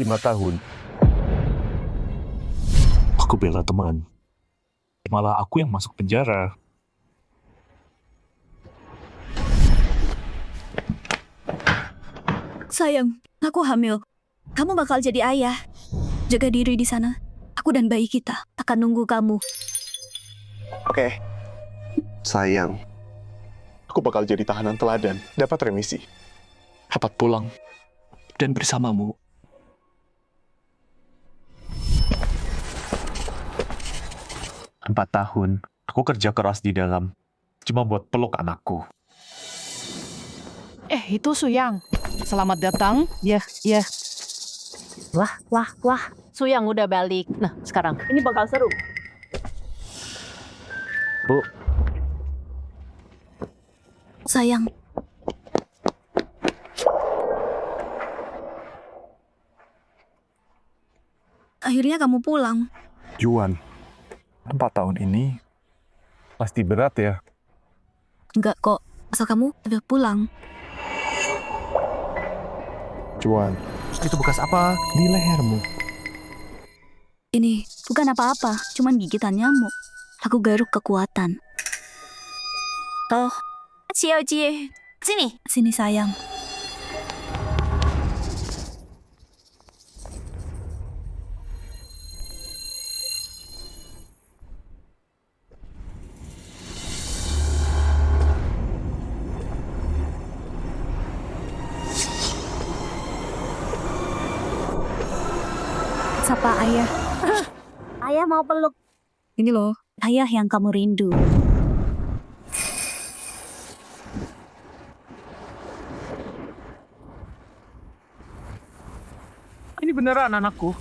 5 tahun. Aku bela teman. Malah aku yang masuk penjara. Sayang, aku hamil. Kamu bakal jadi ayah. Jaga diri di sana. Aku dan bayi kita akan nunggu kamu. Oke. Sayang, aku bakal jadi tahanan teladan, dapat remisi. Dapat pulang dan bersamamu. Empat tahun, aku kerja keras di dalam. Cuma buat peluk anakku. Itu Suyang. Selamat datang. Ya. Wah. Suyang udah balik. Nah, sekarang ini bakal seru. Bu, Sayang. Akhirnya kamu pulang. Juan, 4 tahun ini pasti berat ya. Enggak kok, asal kamu udah pulang. Juan, itu bekas apa di lehermu? Ini bukan apa-apa, cuman gigitan nyamuk. Aku garuk kekuatan. Toh, Cie, sini. Sini sayang. Sapa ayah. Ayah mau peluk. Ini loh, ayah yang kamu rindu. Ini beneran anakku.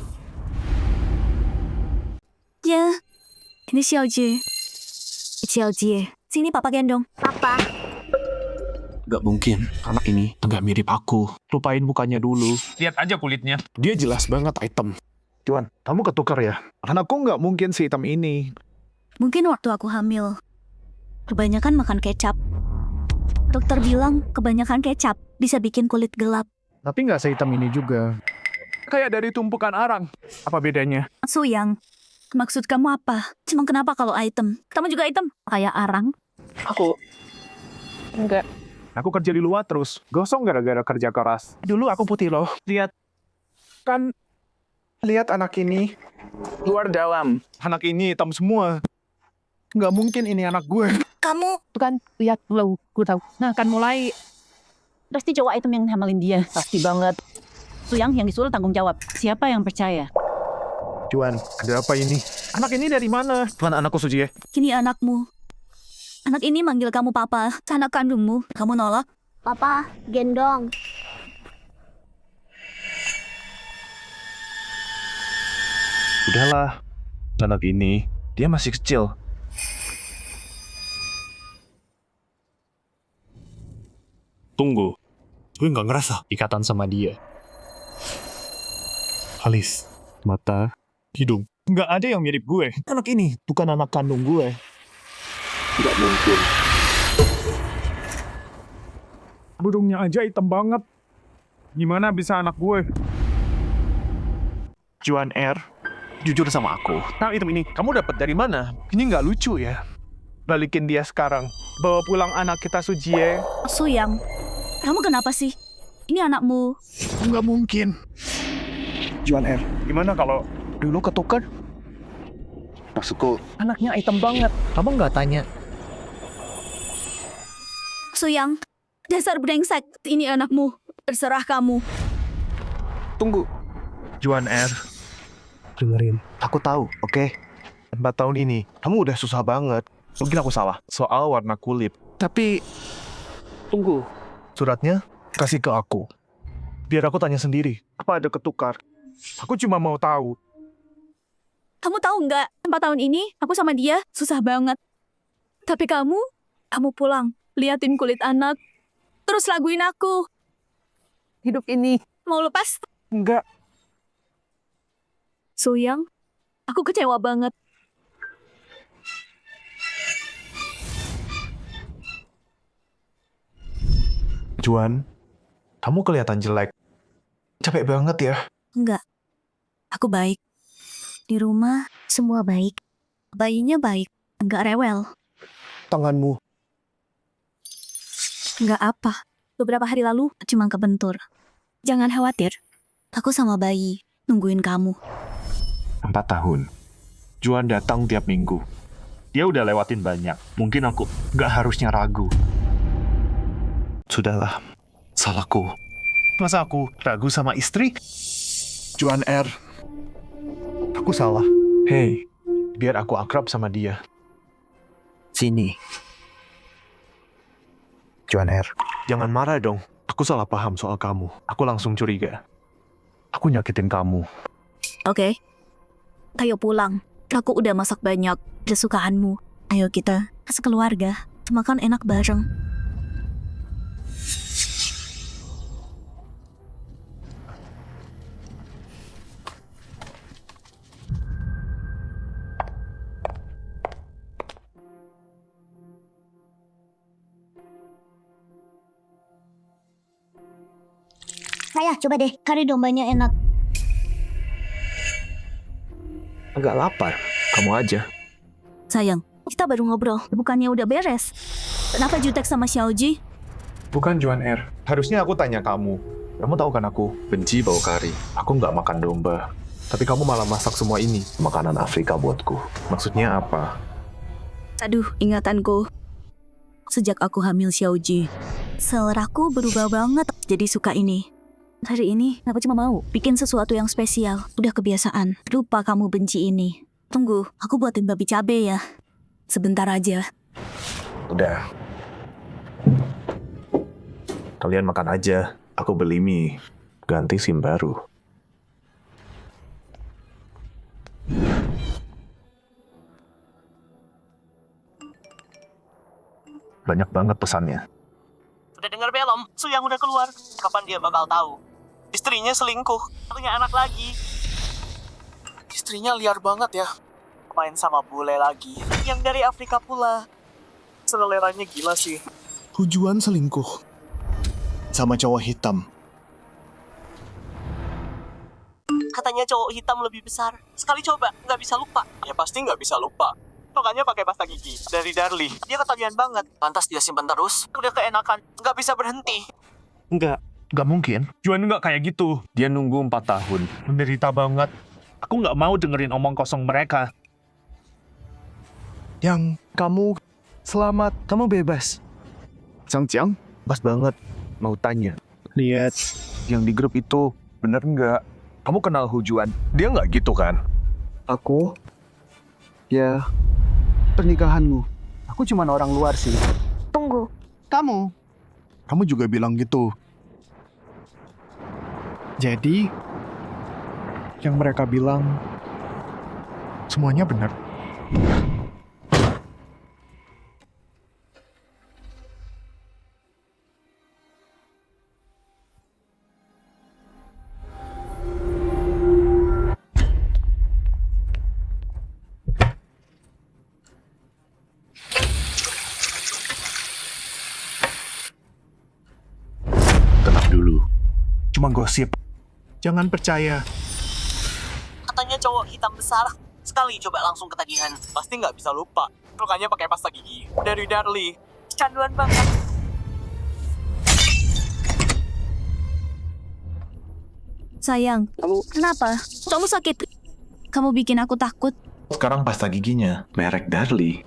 Ya, ini Xiaojie. Xiaojie, sini papa gendong. Papa. Gak mungkin, anak ini nggak mirip aku. Lupain mukanya dulu. lihat aja kulitnya. Dia jelas banget item. Juan, kamu ketukar ya? Anakku nggak mungkin si hitam ini. Mungkin waktu aku hamil, kebanyakan makan kecap. Dokter bilang kebanyakan kecap bisa bikin kulit gelap. Tapi nggak sehitam ini juga. Kayak dari tumpukan arang. Apa bedanya? Suyang, maksud kamu apa? Cuma kenapa kalau item? Kamu juga item? Kayak arang? Aku enggak. Aku kerja di luar terus. Gosong gara-gara kerja keras. Dulu aku putih loh. Lihat. Kan Lihat anak ini. luar dalam. Anak ini hitam semua. Nggak mungkin ini anak gue. Kamu? Bukan, lihat lo, gue tahu. Nah, kan mulai. Pasti cowok item yang hamalin dia. Pasti banget. Suyang yang disuruh tanggung jawab. Siapa yang percaya? Juan, ada apa ini? Anak ini dari mana? Tuan anakku Suji ya? Kini anakmu. Anak ini manggil kamu papa, anak kandungmu. Kamu nolak? Papa, gendong. Udahlah, anak ini, dia masih kecil. Tunggu, gue nggak ngerasa ikatan sama dia. Alis, mata, hidung. Nggak ada yang mirip gue. Anak ini bukan anak kandung gue. Nggak mungkin. Burungnya aja hitam banget. Gimana bisa anak gue? Juan R, jujur sama aku. Nah, item ini kamu dapat dari mana? Ini nggak lucu ya. Balikin dia sekarang. Bawa pulang anak kita Sujie. Suyang, kamu kenapa sih? Ini anakmu. Nggak mungkin. Juan R. Gimana kalau dulu ketukar? Maksudku, Anaknya hitam banget. Kamu nggak tanya. Suyang, dasar brengsek. Ini anakmu. Terserah kamu. tunggu. Juan R, Dengerin. Aku tahu, oke? 4 tahun ini, kamu udah susah banget. Mungkin aku salah soal warna kulit. Tapi, tunggu. Suratnya kasih ke aku. Biar aku tanya sendiri. Apa ada ketukar? Aku cuma mau tahu. Kamu tahu nggak, 4 tahun ini aku sama dia susah banget. Tapi kamu pulang, liatin kulit anak, terus laguin aku. Hidup ini. Mau lepas? Enggak. Suyang, aku kecewa banget. Juan, kamu kelihatan jelek. Capek banget ya. Enggak. Aku baik. Di rumah semua baik. Bayinya baik. Enggak rewel. Tanganmu. Enggak apa. Beberapa hari lalu cuma kebentur. Jangan khawatir. Aku sama bayi nungguin kamu. 4 tahun. Juan datang tiap minggu. Dia udah lewatin banyak. Mungkin aku nggak harusnya ragu. Sudahlah, salahku. Masa aku ragu sama istri? Juan R. Aku salah. Hei, biar aku akrab sama dia. Sini. Juan R. Jangan marah dong. Aku salah paham soal kamu. Aku langsung curiga. Aku nyakitin kamu. Oke. Ayo pulang. Aku udah masak banyak kesukaanmu. Ayo kita sekeluarga makan enak bareng. Ayah, coba deh, kari dombanya enak. Agak lapar. Kamu aja. Sayang, kita baru ngobrol. Bukannya udah beres? Kenapa jutek sama Xiaoji? Bukan Juan R. Harusnya aku tanya kamu. Kamu tahu kan aku benci bau kari. Aku nggak makan domba. Tapi kamu malah masak semua ini. Makanan Afrika buatku. Maksudnya apa? Aduh, ingatanku. Sejak aku hamil Xiaoji, seleraku berubah banget jadi suka ini. Hari ini, aku cuma mau bikin sesuatu yang spesial. Udah kebiasaan. Lupa kamu benci ini. Tunggu, aku buatin babi cabe ya. Sebentar aja. Udah. Kalian makan aja. Aku beli mie. Ganti SIM baru. Banyak banget pesannya. Udah dengar belum? Su yang udah keluar. Kapan dia bakal tahu? Istrinya selingkuh. Punya anak lagi. Istrinya liar banget ya. Main sama bule lagi. Yang dari Afrika pula. Seleranya gila sih. Hujuan selingkuh. Sama cowok hitam. Katanya cowok hitam lebih besar. Sekali coba, nggak bisa lupa. Ya pasti nggak bisa lupa. Makanya pakai pasta gigi. Dari Darly. Dia ketagihan banget. Pantas dia simpan terus. Udah keenakan. Nggak bisa berhenti. Gak mungkin. Juan nggak kayak gitu. Dia nunggu 4 tahun. Menderita banget. Aku nggak mau dengerin omong kosong mereka. Yang kamu selamat. Kamu bebas. Jiang, Pas banget. mau tanya. Lihat. Yang di grup itu bener nggak? Kamu kenal Hujuan? Dia nggak gitu kan? Aku? Ya, pernikahanmu. Aku cuma orang luar sih. Tunggu. Kamu? Kamu juga bilang gitu. Jadi, yang mereka bilang semuanya benar. Tenang dulu. Cuma gosip. Jangan percaya. Katanya cowok hitam besar. Sekali coba langsung ketagihan. Pasti nggak bisa lupa. Makanya pakai pasta gigi. Dari Darly. Canduan banget. Sayang, kenapa? Kamu sakit. Kamu bikin aku takut. Sekarang pasta giginya merek Darly.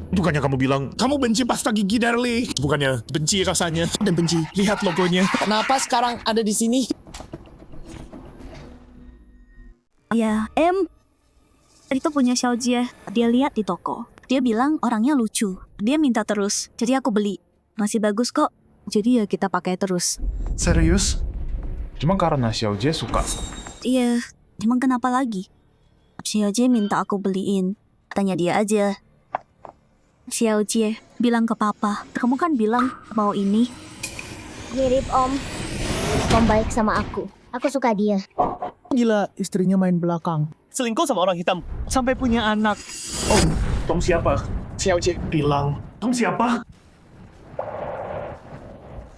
Bukannya kamu bilang, kamu benci pasta gigi Darly. Bukannya benci rasanya dan benci. Lihat logonya. Kenapa sekarang ada di sini? Ya, itu punya Xiaoji ya. Dia lihat di toko. Dia bilang orangnya lucu. Dia minta terus. Jadi aku beli. Masih bagus kok. Jadi ya kita pakai terus. Serius? Cuma karena Xiaojie suka. Iya, emang kenapa lagi? Xiaoji minta aku beliin. Tanya dia aja. Xiaoji bilang ke papa, kamu kan bilang mau ini. Mirip Om. Om baik sama aku. Aku suka dia. Gila, istrinya main belakang. Selingkuh sama orang hitam. Sampai punya anak. Tom siapa? Xiaojie bilang, Tom siapa?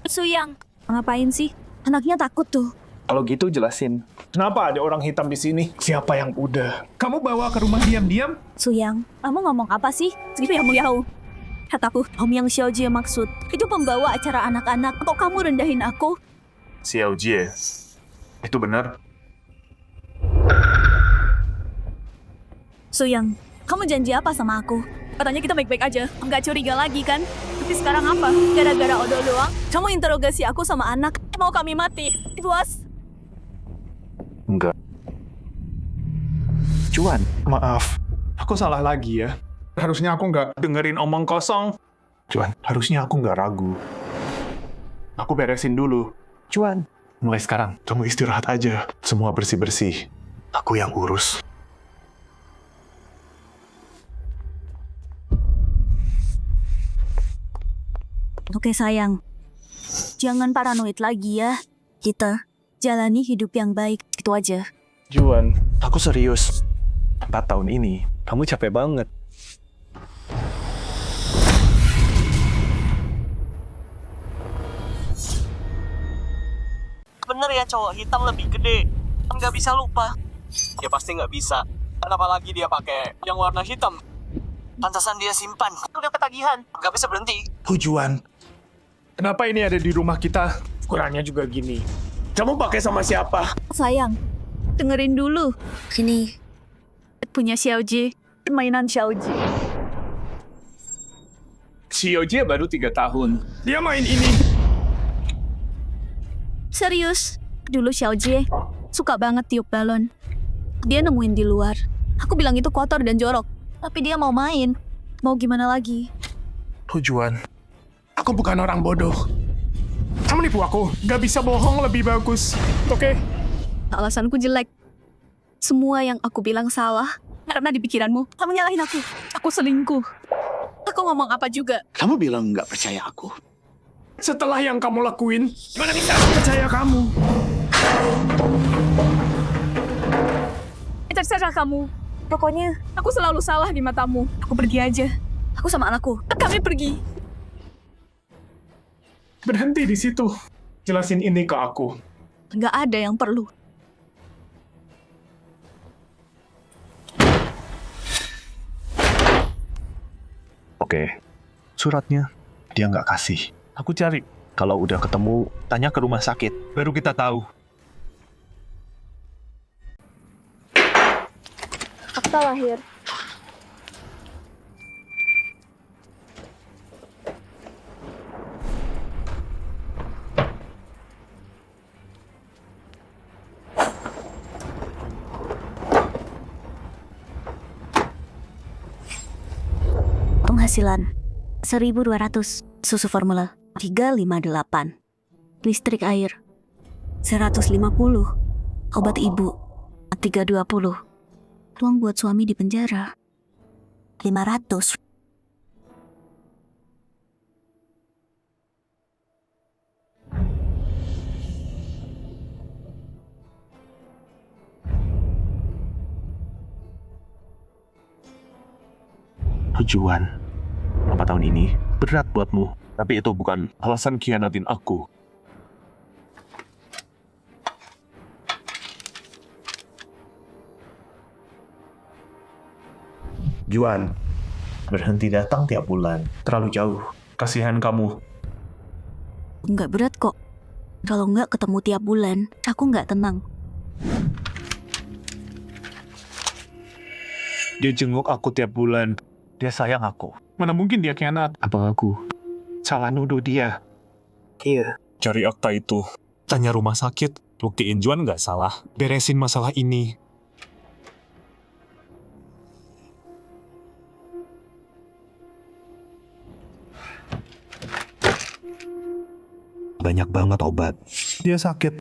Suyang, ngapain sih? Anaknya takut tuh. Kalau gitu jelasin. Kenapa ada orang hitam di sini? Siapa yang udah? Kamu bawa ke rumah diam-diam? Suyang, kamu ngomong apa sih? Segitu yang mulia. Kataku, Om Yang Xiaojie maksud, itu pembawa acara anak-anak. Kok kamu rendahin aku? Xiao Jie. Itu benar. Suyang, kamu janji apa sama aku? Katanya kita baik-baik aja, nggak curiga lagi kan? Tapi sekarang apa? Gara-gara odol doang? Kamu interogasi aku sama anak, mau kami mati? Puas? Enggak. Juan, Maaf, aku salah lagi ya. Harusnya aku nggak dengerin omong kosong. Juan, harusnya aku nggak ragu. Aku beresin dulu. Juan. Mulai sekarang, kamu istirahat aja. Semua bersih-bersih. Aku yang urus. Oke sayang, jangan paranoid lagi ya. Kita jalani hidup yang baik, itu aja. Juan, aku serius. 4 tahun ini, kamu capek banget. Bener ya cowok hitam lebih gede. Kan nggak bisa lupa. Ya pasti nggak bisa. Kenapa lagi dia pakai yang warna hitam? Pantasan dia simpan. Udah ketagihan. Nggak bisa berhenti. Tujuan. Kenapa ini ada di rumah kita? Ukurannya juga gini. Kamu pakai sama siapa? Sayang, dengerin dulu. Ini punya Xiaojie, mainan Xiaojie. Xiaojie baru 3 tahun. Dia main ini. Serius, dulu Xiaojie suka banget tiup balon. Dia nemuin di luar. Aku bilang itu kotor dan jorok. Tapi dia mau main. Mau gimana lagi? Tujuan. Aku bukan orang bodoh. Kamu nipu aku. Gak bisa bohong lebih bagus. Oke? Alasanku jelek. Semua yang aku bilang salah. Karena di pikiranmu, kamu nyalahin aku. Aku selingkuh. Aku ngomong apa juga. Kamu bilang nggak percaya aku. Setelah yang kamu lakuin, gimana bisa aku percaya kamu? Terserah kamu. Pokoknya, aku selalu salah di matamu. Aku pergi aja. Aku sama anakku. Kami pergi. Berhenti di situ. Jelasin ini ke aku. Nggak ada yang perlu. Oke. Suratnya dia nggak kasih. Aku cari. Kalau udah ketemu, tanya ke rumah sakit. Baru kita tahu. Akta lahir. Penghasilan 1.200. Susu formula 358. Listrik air 150. Obat ibu 320. Uang buat suami di penjara 500. Tujuan. 4 tahun ini berat buatmu. Tapi itu bukan alasan khianatin aku. Juan, berhenti datang tiap bulan. Terlalu jauh. Kasihan kamu. Nggak berat kok. Kalau nggak ketemu tiap bulan, aku nggak tenang. Dia jenguk aku tiap bulan. Dia sayang aku. Mana mungkin dia khianat? Apa aku salah nuduh dia? Iya. Cari akta itu. Tanya rumah sakit. Buktiin Juan nggak salah. Beresin masalah ini. Banyak banget obat. Dia sakit.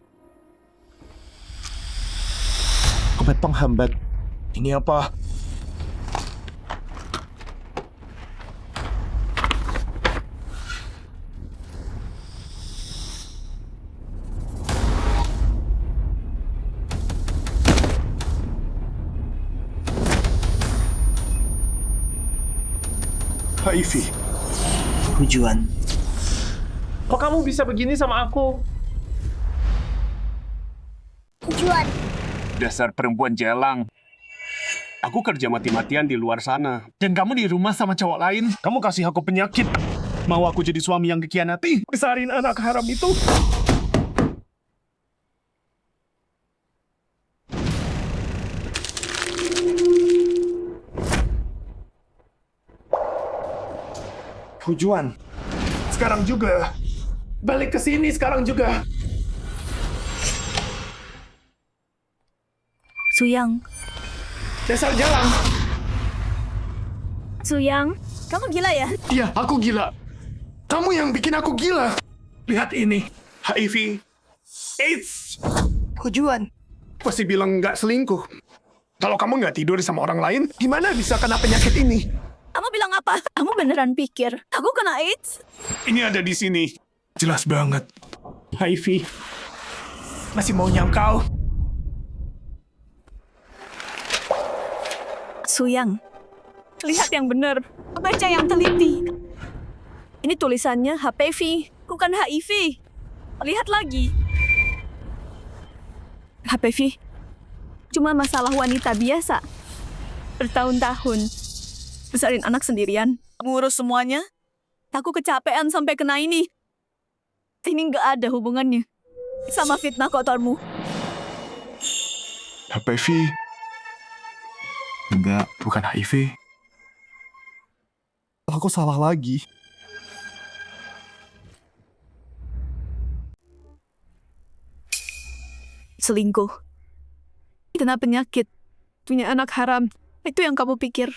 Obat penghambat. Ini apa? HIV. Tujuan. Kok kamu bisa begini sama aku? Juan, Dasar perempuan jelang. Aku kerja mati-matian di luar sana. Dan kamu di rumah sama cowok lain. Kamu kasih aku penyakit. Mau aku jadi suami yang dikhianati? Besarin anak haram itu. Tujuan. Sekarang juga. Balik ke sini sekarang juga. Suyang, Dasar jalan. Suyang, kamu gila ya? Iya, aku gila. Kamu yang bikin aku gila. Lihat ini. HIV. AIDS. Juan. Pasti bilang nggak selingkuh. Kalau kamu nggak tidur sama orang lain, gimana bisa kena penyakit ini? Kamu bilang apa? Kamu beneran pikir aku kena AIDS? Ini ada di sini. Jelas banget. HIV. Masih mau nyangkau. Suyang, lihat yang benar. Baca yang teliti. Ini tulisannya HPV, bukan HIV. Lihat lagi. HPV cuma masalah wanita biasa. Bertahun-tahun. Besarin anak sendirian. Ngurus semuanya. Aku kecapean sampai kena ini. Ini nggak ada hubungannya sama fitnah kotormu. HPV. Enggak, bukan HIV. Aku salah lagi. Selingkuh. Kena penyakit. Punya anak haram. Itu yang kamu pikir.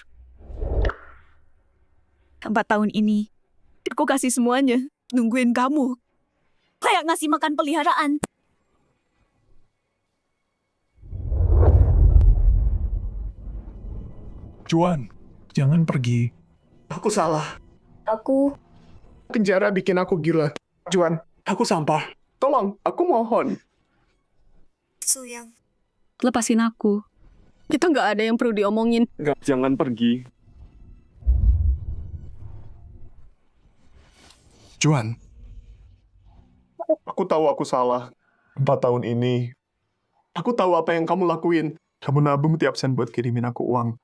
4 tahun ini, aku kasih semuanya. Nungguin kamu. Kayak ngasih makan peliharaan. Juan, jangan pergi. Aku salah. aku Penjara bikin aku gila. Juan, aku sampah. Tolong, aku mohon. Suyang. Lepasin aku. Kita nggak ada yang perlu diomongin. Enggak, jangan pergi. Juan. Aku tahu aku salah. 4 tahun ini. Aku tahu apa yang kamu lakuin. Kamu nabung tiap sen buat kirimin aku uang.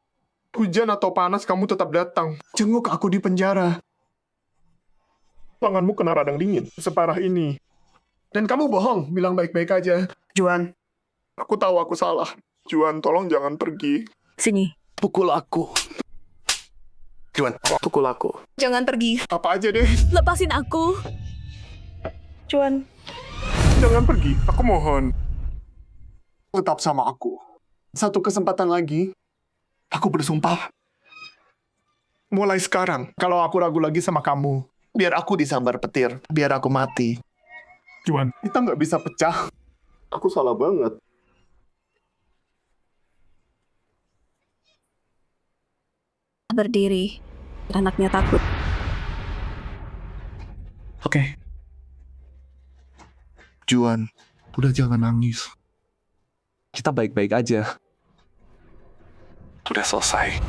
Hujan atau panas, kamu tetap datang. Jenguk aku di penjara. Tanganmu kena radang dingin. Separah ini. Dan kamu bohong, bilang baik-baik aja. Juan. Aku tahu aku salah. Juan, tolong jangan pergi. Sini. Pukul aku. Juan, pukul aku. Jangan pergi. Apa aja deh. Lepasin aku. Juan. Jangan pergi. Aku mohon. Tetap sama aku. Satu kesempatan lagi. Aku bersumpah. Mulai sekarang, kalau aku ragu lagi sama kamu, biar aku disambar petir. Biar aku mati. Juan, kita nggak bisa pecah. Aku salah banget. Berdiri. Anaknya takut. Oke. Juan, udah jangan nangis. Kita baik-baik aja. Udah selesai.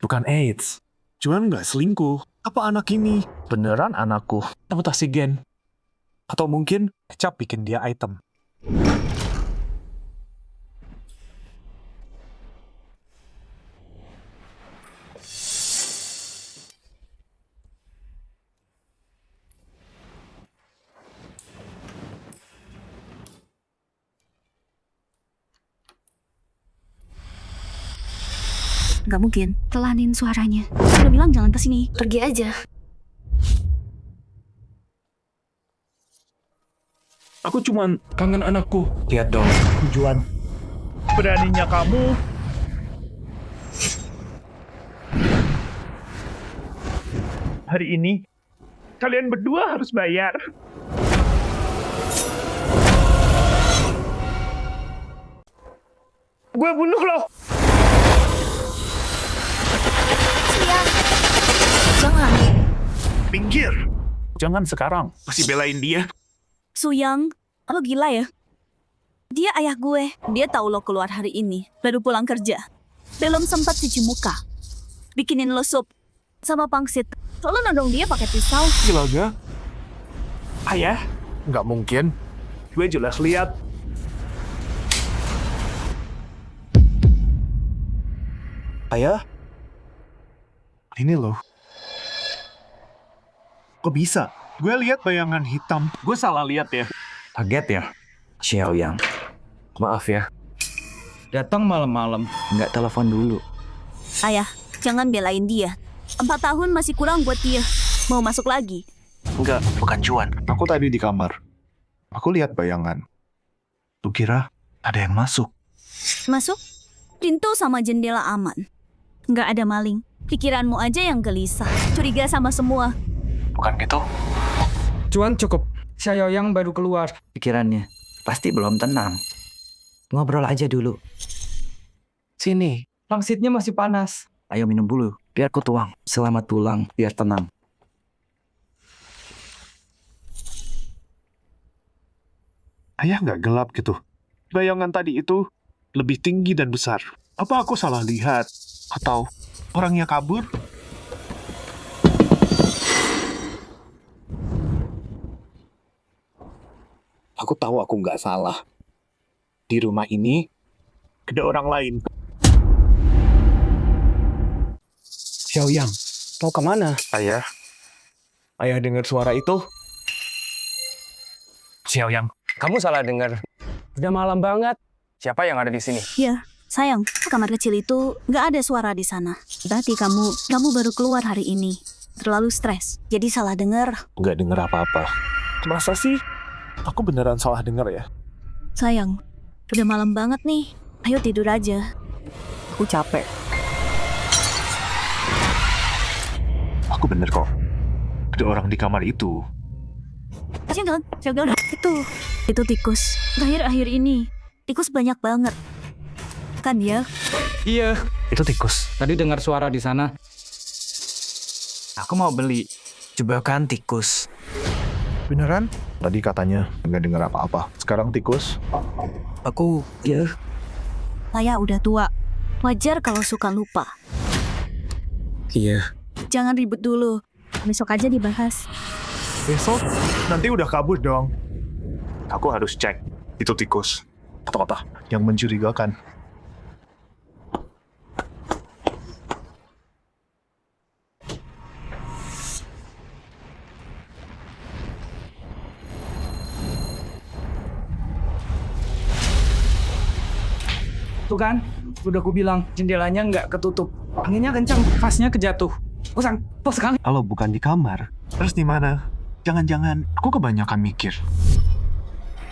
Bukan AIDS. Juan nggak selingkuh. Apa anak ini? Beneran anakku. Mutasi gen. Atau mungkin kecap bikin dia item. Gak mungkin. Telanin suaranya. Udah bilang jangan kesini. Pergi aja. Aku cuman kangen anakku. Lihat dong. Juan. Beraninya kamu. Hari ini, kalian berdua harus bayar. Gue bunuh lo. Jangan. Pinggir. Jangan sekarang. Masih belain dia. Suyang, lo gila ya? Dia ayah gue. Dia tahu lo keluar hari ini. Baru pulang kerja. Belum sempat cuci muka. Bikinin lo sup. Sama pangsit. Lo nodong dia pakai pisau. Gila gak? Ayah? Nggak mungkin. Gue jelas lihat. Ayah? Ini loh. Kok bisa? Gue lihat bayangan hitam. Gue salah lihat ya. Kaget ya, Xiaoyang. Maaf ya. Datang malam-malam, nggak telepon dulu. Ayah, jangan belain dia. 4 tahun masih kurang buat dia. Mau masuk lagi? Enggak, bukan Juan. Aku tadi di kamar. Aku lihat bayangan. Lu kira ada yang masuk? Masuk? Pintu sama jendela aman. Nggak ada maling. Pikiranmu aja yang gelisah. Curiga sama semua. Bukan gitu? Juan cukup. Xiaoyang baru keluar. Pikirannya pasti belum tenang. Ngobrol aja dulu. Sini, pangsitnya masih panas. Ayo minum dulu, biar ku tuang. Selamat pulang, biar tenang. Ayah nggak gelap gitu. Bayangan tadi itu lebih tinggi dan besar. Apa aku salah lihat? Atau orangnya kabur? Aku tahu aku nggak salah. Di rumah ini ada orang lain. Xiaoyang, mau kemana? Ayah? Ayah dengar suara itu? Xiaoyang, kamu salah dengar. Udah malam banget. Siapa yang ada di sini? Ya, sayang, kamar kecil itu nggak ada suara di sana. Berarti kamu baru keluar hari ini. Terlalu stres, jadi salah dengar. Nggak dengar apa-apa. Masa sih? Aku beneran salah dengar ya? Sayang, udah malam banget nih. Ayo tidur aja. Aku capek. Aku bener kok. Ada orang di kamar itu. Jangan. Itu tikus. Akhir-akhir ini, tikus banyak banget. Kan ya? Iya. Itu tikus. Tadi dengar suara di sana. Aku mau beli jebakan tikus. Beneran? Tadi katanya nggak dengar apa-apa. Sekarang tikus? Aku, ya. Saya udah tua. Wajar kalau suka lupa. Iya. Jangan ribut dulu. Besok aja dibahas. Besok? Nanti udah kabur dong. Aku harus cek. Itu tikus. Kata-kata yang mencurigakan. Tuh kan, udah ku bilang jendelanya nggak ketutup. Anginnya kencang, vasnya kejatuh. Pos kan? Kalau bukan di kamar, terus di mana? Jangan-jangan aku kebanyakan mikir.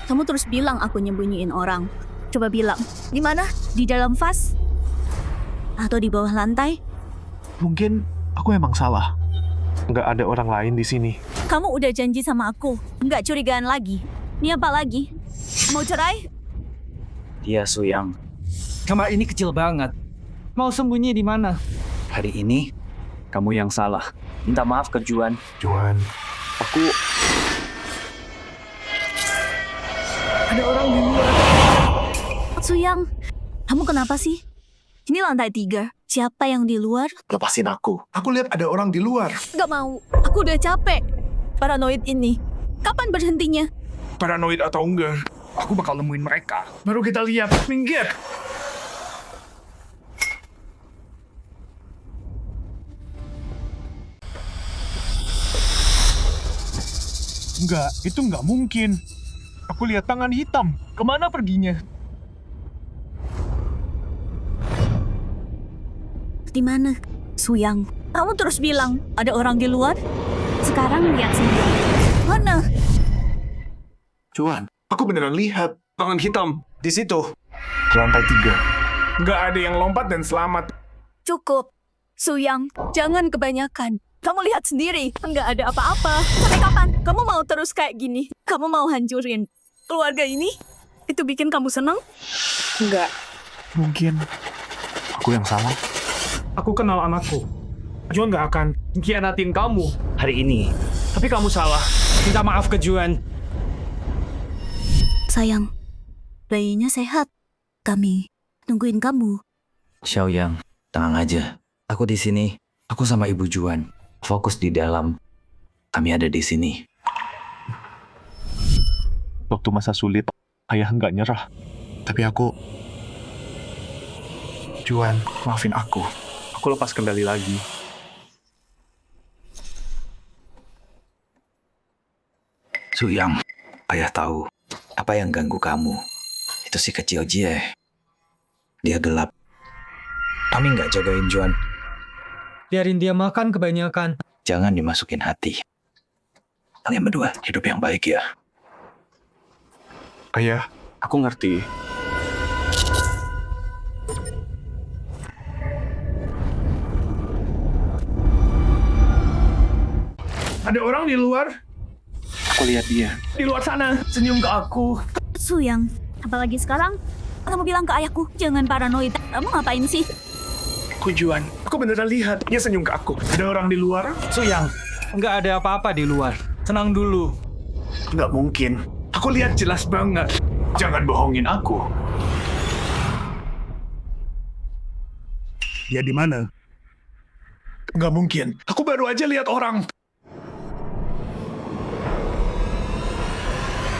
Kamu terus bilang aku nyembunyiin orang. Coba bilang, di mana? Di dalam vas? Atau di bawah lantai? Mungkin aku emang salah. Nggak ada orang lain di sini. Kamu udah janji sama aku, nggak curigaan lagi. Ini apa lagi? Mau cerai? Iya, Suyang. Kamar ini kecil banget. Mau sembunyi di mana? Hari ini, kamu yang salah. Minta maaf ke Juan. Juan, aku... Ada orang di luar. Suyang, kamu kenapa sih? Ini lantai 3. Siapa yang di luar? Lepasin aku. Aku lihat ada orang di luar. Gak mau. Aku udah capek. Paranoid ini. Kapan berhentinya? Paranoid atau enggak? Aku bakal nemuin mereka. Baru kita lihat. Minggir! Enggak, itu enggak mungkin. Aku lihat tangan hitam. Kemana perginya? Di mana? Suyang, kamu terus bilang ada orang di luar. Sekarang lihat sendiri. Mana? Juan, aku beneran lihat. Tangan hitam. Di situ. Di lantai 3. Nggak ada yang lompat dan selamat. Cukup. Suyang, jangan kebanyakan. Kamu lihat sendiri, nggak ada apa-apa. Sampai kapan? Kamu mau terus kayak gini? Kamu mau hancurin keluarga ini? Itu bikin kamu senang? Enggak. Mungkin aku yang salah. Aku kenal anakku. Juan nggak akan mengkhianatin kamu Hari ini, tapi kamu salah. minta maaf ke Juan. Sayang, bayinya sehat. Kami nungguin kamu. Xiaoyang, tenang aja. Aku di sini. Aku sama Ibu Juan. Fokus di dalam. Kami ada di sini. Waktu masa sulit, ayah nggak nyerah. Tapi aku... Juan, maafin aku. Aku lepas kendali lagi. Suyang, ayah tahu apa yang ganggu kamu. Itu si kecil Jie. Dia gelap. Kami nggak jagain Juan. Biarin dia makan kebanyakan. Jangan dimasukin hati. Kalian berdua hidup yang baik ya. Ayah, aku ngerti. Ada orang di luar. Aku lihat dia. Di luar sana. Senyum ke aku. Suyang, apalagi sekarang kamu bilang ke ayahku, jangan paranoid. Kamu ngapain sih? Aku Juan. Aku beneran lihat. Dia senyum ke aku. Ada orang di luar. Suyang, nggak ada apa-apa di luar. Tenang dulu. Nggak mungkin. Aku lihat jelas banget. Jangan bohongin aku. Dia di mana? Nggak mungkin. Aku baru aja lihat orang.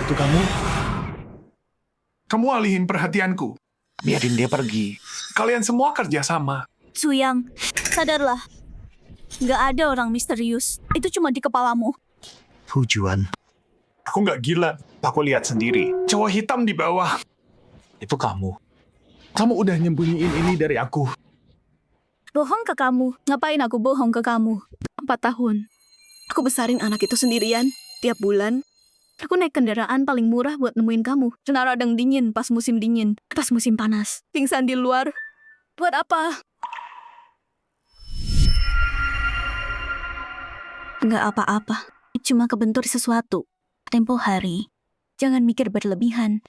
Itu kamu? Kamu alihin perhatianku. Biarin dia pergi. Kalian semua kerja sama. Suyang, sadarlah. Nggak ada orang misterius. Itu cuma di kepalamu. Juan. Aku nggak gila. Aku lihat sendiri. Cowok hitam di bawah. Itu kamu. Kamu udah nyembunyiin ini dari aku. Bohong ke kamu. Ngapain aku bohong ke kamu? 4 tahun. Aku besarin anak itu sendirian. Tiap bulan. Aku naik kendaraan paling murah buat nemuin kamu. Kena radang dingin pas musim dingin. Pas musim panas. Pingsan di luar. Buat apa? Nggak apa-apa. Cuma kebentur sesuatu. Tempo hari. Jangan mikir berlebihan.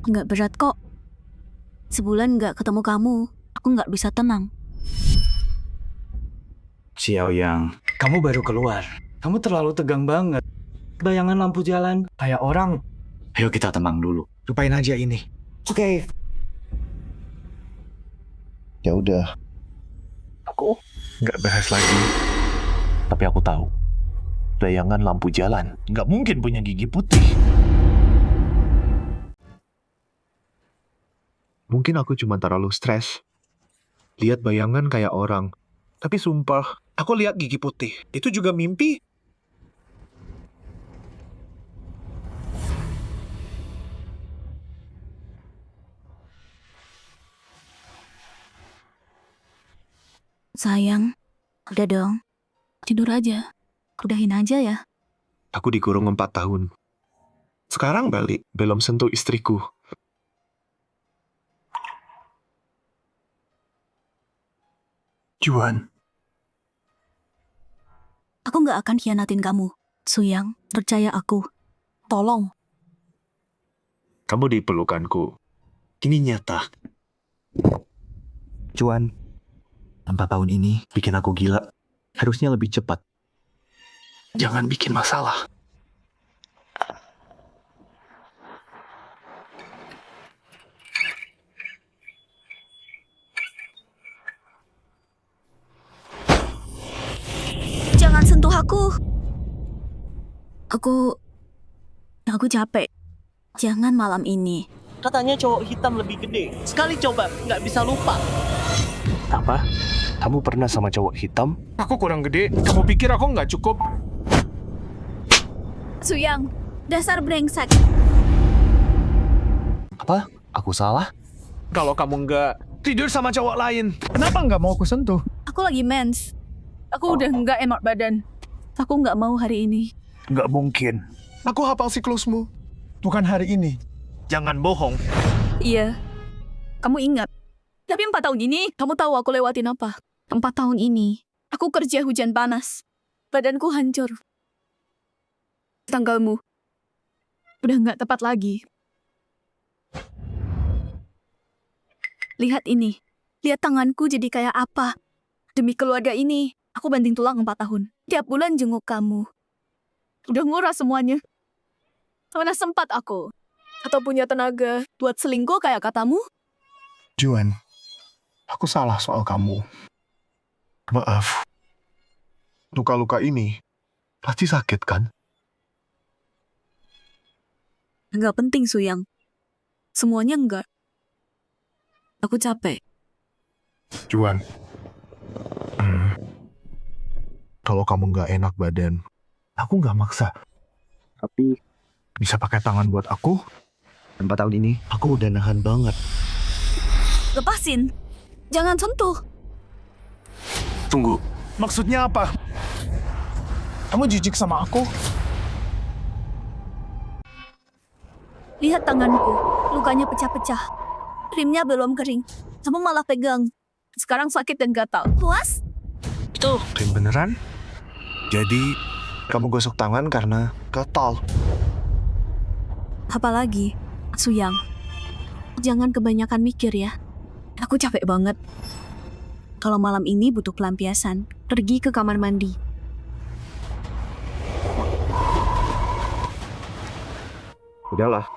Nggak berat kok. Sebulan nggak ketemu kamu. Aku nggak bisa tenang. Xiaoyang, kamu baru keluar. Kamu terlalu tegang banget. Bayangan lampu jalan kayak orang. Ayo kita tenang dulu. Lupain aja ini. Oke. Ya udah. Aku nggak bahas lagi. Tapi aku tahu. Bayangan lampu jalan nggak mungkin punya gigi putih. Mungkin aku cuma terlalu stres. Lihat bayangan kayak orang. Tapi sumpah, aku lihat gigi putih. Itu juga mimpi. Sayang, udah dong. Tidur aja. Udahin aja ya. Aku dikurung 4 tahun. Sekarang balik, belum sentuh istriku. Juan. Aku nggak akan hianatin kamu. Suyang, percaya aku. Tolong. Kamu di pelukanku. Ini nyata. Juan, 4 tahun ini bikin aku gila. Harusnya lebih cepat. Jangan bikin masalah. Jangan sentuh aku. Aku capek. Jangan malam ini. Katanya cowok hitam lebih gede. Sekali coba, nggak bisa lupa. Apa? Kamu pernah sama cowok hitam? Aku kurang gede. Kamu pikir aku nggak cukup? Suyang, dasar brengsek. Apa? Aku salah? Kalau kamu nggak tidur sama cowok lain, kenapa nggak mau aku sentuh? Aku lagi mens. Aku udah nggak enak badan. Aku nggak mau hari ini. Nggak mungkin. Aku hafal siklusmu. Bukan hari ini. Jangan bohong. Iya. Kamu ingat. Tapi 4 tahun ini, kamu tahu aku lewatin apa? 4 tahun ini, aku kerja hujan panas. Badanku hancur. Tanggalmu udah nggak tepat lagi. Lihat ini. Lihat tanganku jadi kayak apa. Demi keluarga ini, aku banting tulang 4 tahun. Tiap bulan jenguk kamu. Udah nguras semuanya. Mana sempat aku? Atau punya tenaga buat selingkuh kayak katamu? Juan, aku salah soal kamu. Maaf. Luka-luka ini pasti sakit kan? Nggak penting, Suyang. Semuanya enggak. Aku capek. Juan. Kalau kamu nggak enak badan, aku nggak maksa. Tapi bisa pakai tangan buat aku. 4 tahun ini aku udah nahan banget. Lepasin. Jangan sentuh. Tunggu. Maksudnya apa? Kamu jijik sama aku? Lihat tanganku. Lukanya pecah-pecah. Krimnya belum kering. Kamu malah pegang. Sekarang sakit dan gatal. Puas? Tuh. Krim beneran? Jadi kamu gosok tangan karena gatal. Apalagi, Suyang. Jangan kebanyakan mikir ya. Aku capek banget. Kalau malam ini butuh pelampiasan, pergi ke kamar mandi. Udahlah,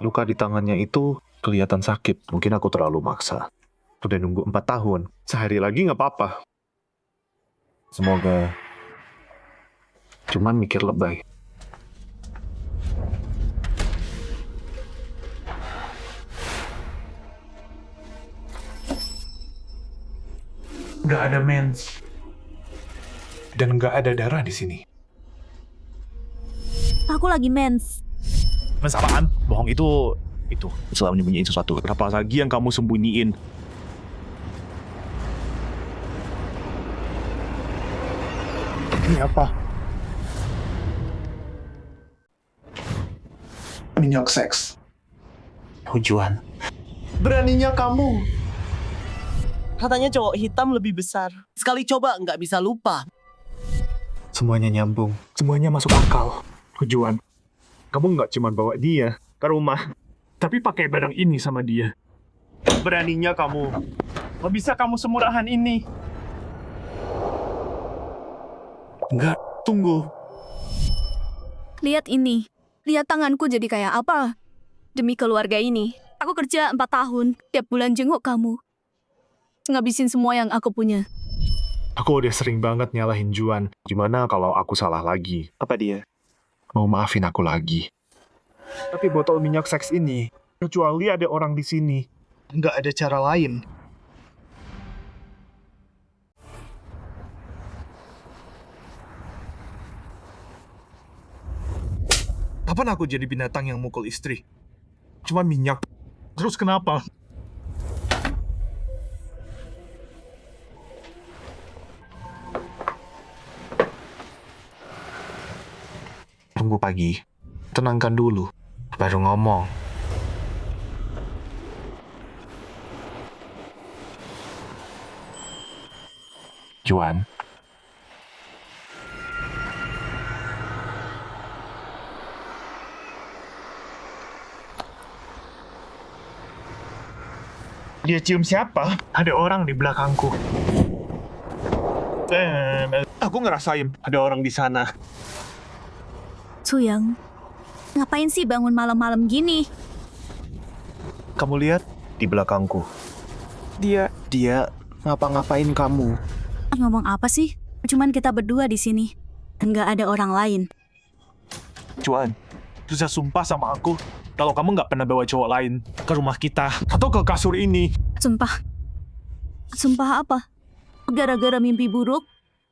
luka di tangannya itu kelihatan sakit. Mungkin aku terlalu maksa. Udah nunggu 4 tahun. Sehari lagi nggak apa-apa. Semoga cuman mikir lebay. Nggak ada mens. Dan nggak ada darah di sini. Aku lagi mens. Mens apaan? Bohong itu selalu menyembunyiin sesuatu. Apa lagi yang kamu sembunyiin? Ini apa? Minyak seks. Juan. Beraninya kamu. Katanya cowok hitam lebih besar. Sekali coba nggak bisa lupa. Semuanya nyambung. Semuanya masuk akal. Juan, kamu nggak cuma bawa dia ke rumah, tapi pakai barang ini sama dia. Beraninya kamu. Nggak bisa kamu semurahan ini. Enggak, tunggu. Lihat ini. Lihat tanganku jadi kayak apa. Demi keluarga ini. Aku kerja 4 tahun. Tiap bulan jenguk kamu. Ngabisin semua yang aku punya. Aku udah sering banget nyalahin Juan. Gimana kalau aku salah lagi? Apa dia? Mau maafin aku lagi. Tapi botol minyak seks ini, kecuali ada orang di sini, nggak ada cara lain. Kapan aku jadi binatang yang mukul istri? Cuma minyak. Terus kenapa? Tunggu pagi. Tenangkan dulu. Baru ngomong. Juan. Dia cium siapa? Ada orang di belakangku. Aku ngerasain ada orang di sana. Suyang, ngapain sih bangun malam-malam gini? Kamu lihat di belakangku. Dia ngapa-ngapain kamu? Ngomong apa sih? Cuman kita berdua di sini. Nggak ada orang lain. Juan, bisa sumpah sama aku kalau kamu nggak pernah bawa cowok lain ke rumah kita atau ke kasur ini. Sumpah. Sumpah apa? Gara-gara mimpi buruk?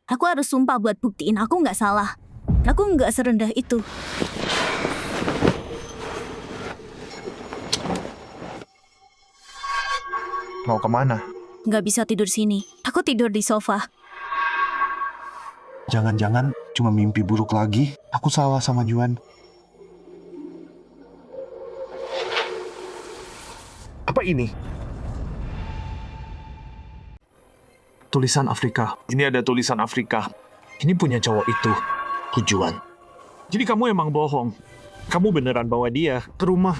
Aku harus sumpah buat buktiin aku nggak salah. Aku nggak serendah itu. Mau kemana? Nggak bisa tidur sini. Aku tidur di sofa. Jangan-jangan cuma mimpi buruk lagi. Aku salah sama Juan. Apa ini? Tulisan Afrika. Ini ada tulisan Afrika. Ini punya cowok itu. Juan. Jadi kamu emang bohong. Kamu beneran bawa dia ke rumah.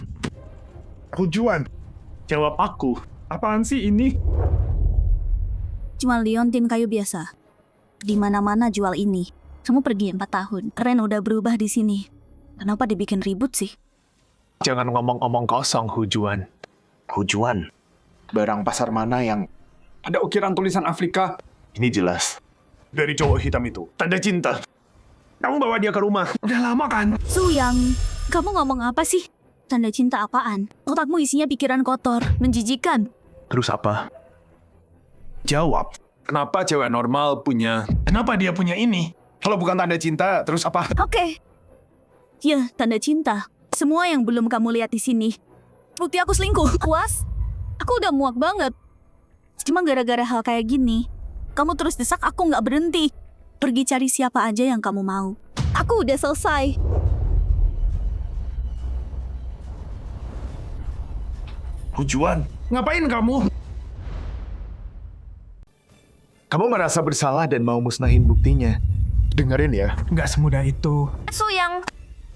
Juan, jawab aku. Apaan sih ini? Cuma liontin kayu biasa. Di mana-mana jual ini. Kamu pergi 4 tahun. Ren udah berubah di sini. Kenapa dibikin ribut sih? Jangan ngomong-ngomong kosong, Juan. Juan. Barang pasar mana yang Ada ukiran tulisan Afrika. Ini jelas. Dari cowok hitam itu. Tanda cinta. Kamu bawa dia ke rumah. Udah lama kan? Suyang, kamu ngomong apa sih? Tanda cinta apaan? Otakmu isinya pikiran kotor, menjijikan. Terus apa? Jawab. Kenapa cewek normal punya... Kenapa dia punya ini? Kalau bukan tanda cinta, terus apa? Oke. Ya, tanda cinta. Semua yang belum kamu lihat di sini. Bukti aku selingkuh. Puas? Aku udah muak banget. Cuma gara-gara hal kayak gini, kamu terus desak aku nggak berhenti. Pergi cari siapa aja yang kamu mau. Aku udah selesai. Juan, ngapain kamu? Kamu merasa bersalah dan mau musnahin buktinya. Dengerin ya. Nggak semudah itu. Suyang,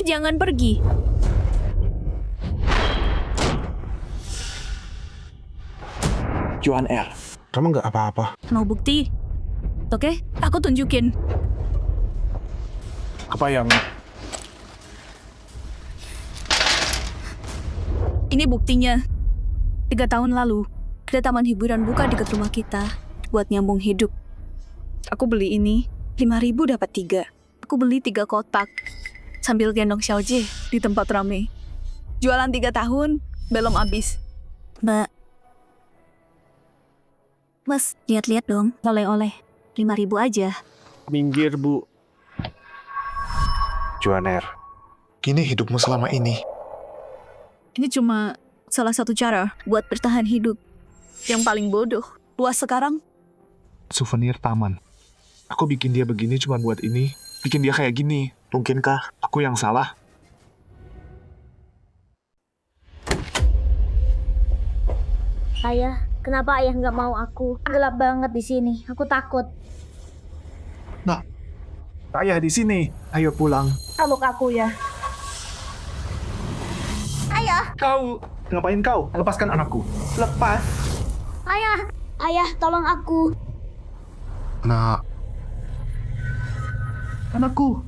jangan pergi. Juan R. Kamu nggak apa-apa. Mau bukti? Oke, aku tunjukin. Apa yang... Ini buktinya. 3 tahun lalu, ada taman hiburan buka dekat rumah kita buat nyambung hidup. Aku beli ini, 5.000 dapat 3. Aku beli 3 kotak sambil gendong Xiaojie di tempat rame. Jualan 3 tahun, belum habis. Mbak, Mas, lihat-lihat dong, oleh-oleh. 5.000 aja. Minggir, Bu. Juan R. Gini hidupmu selama ini. Ini cuma salah satu cara buat bertahan hidup. Yang paling bodoh. Luas sekarang. Souvenir taman. Aku bikin dia begini cuma buat ini. Bikin dia kayak gini. Mungkinkah aku yang salah? Ayah, kenapa ayah nggak mau aku? Gelap banget di sini. Aku takut. Nah, ayah di sini. Ayo pulang. Peluk aku ya. Ayah, Kau, ngapain kau? Lepaskan anakku. Lepas. ayah, ayah, tolong aku. Nah, Anakku.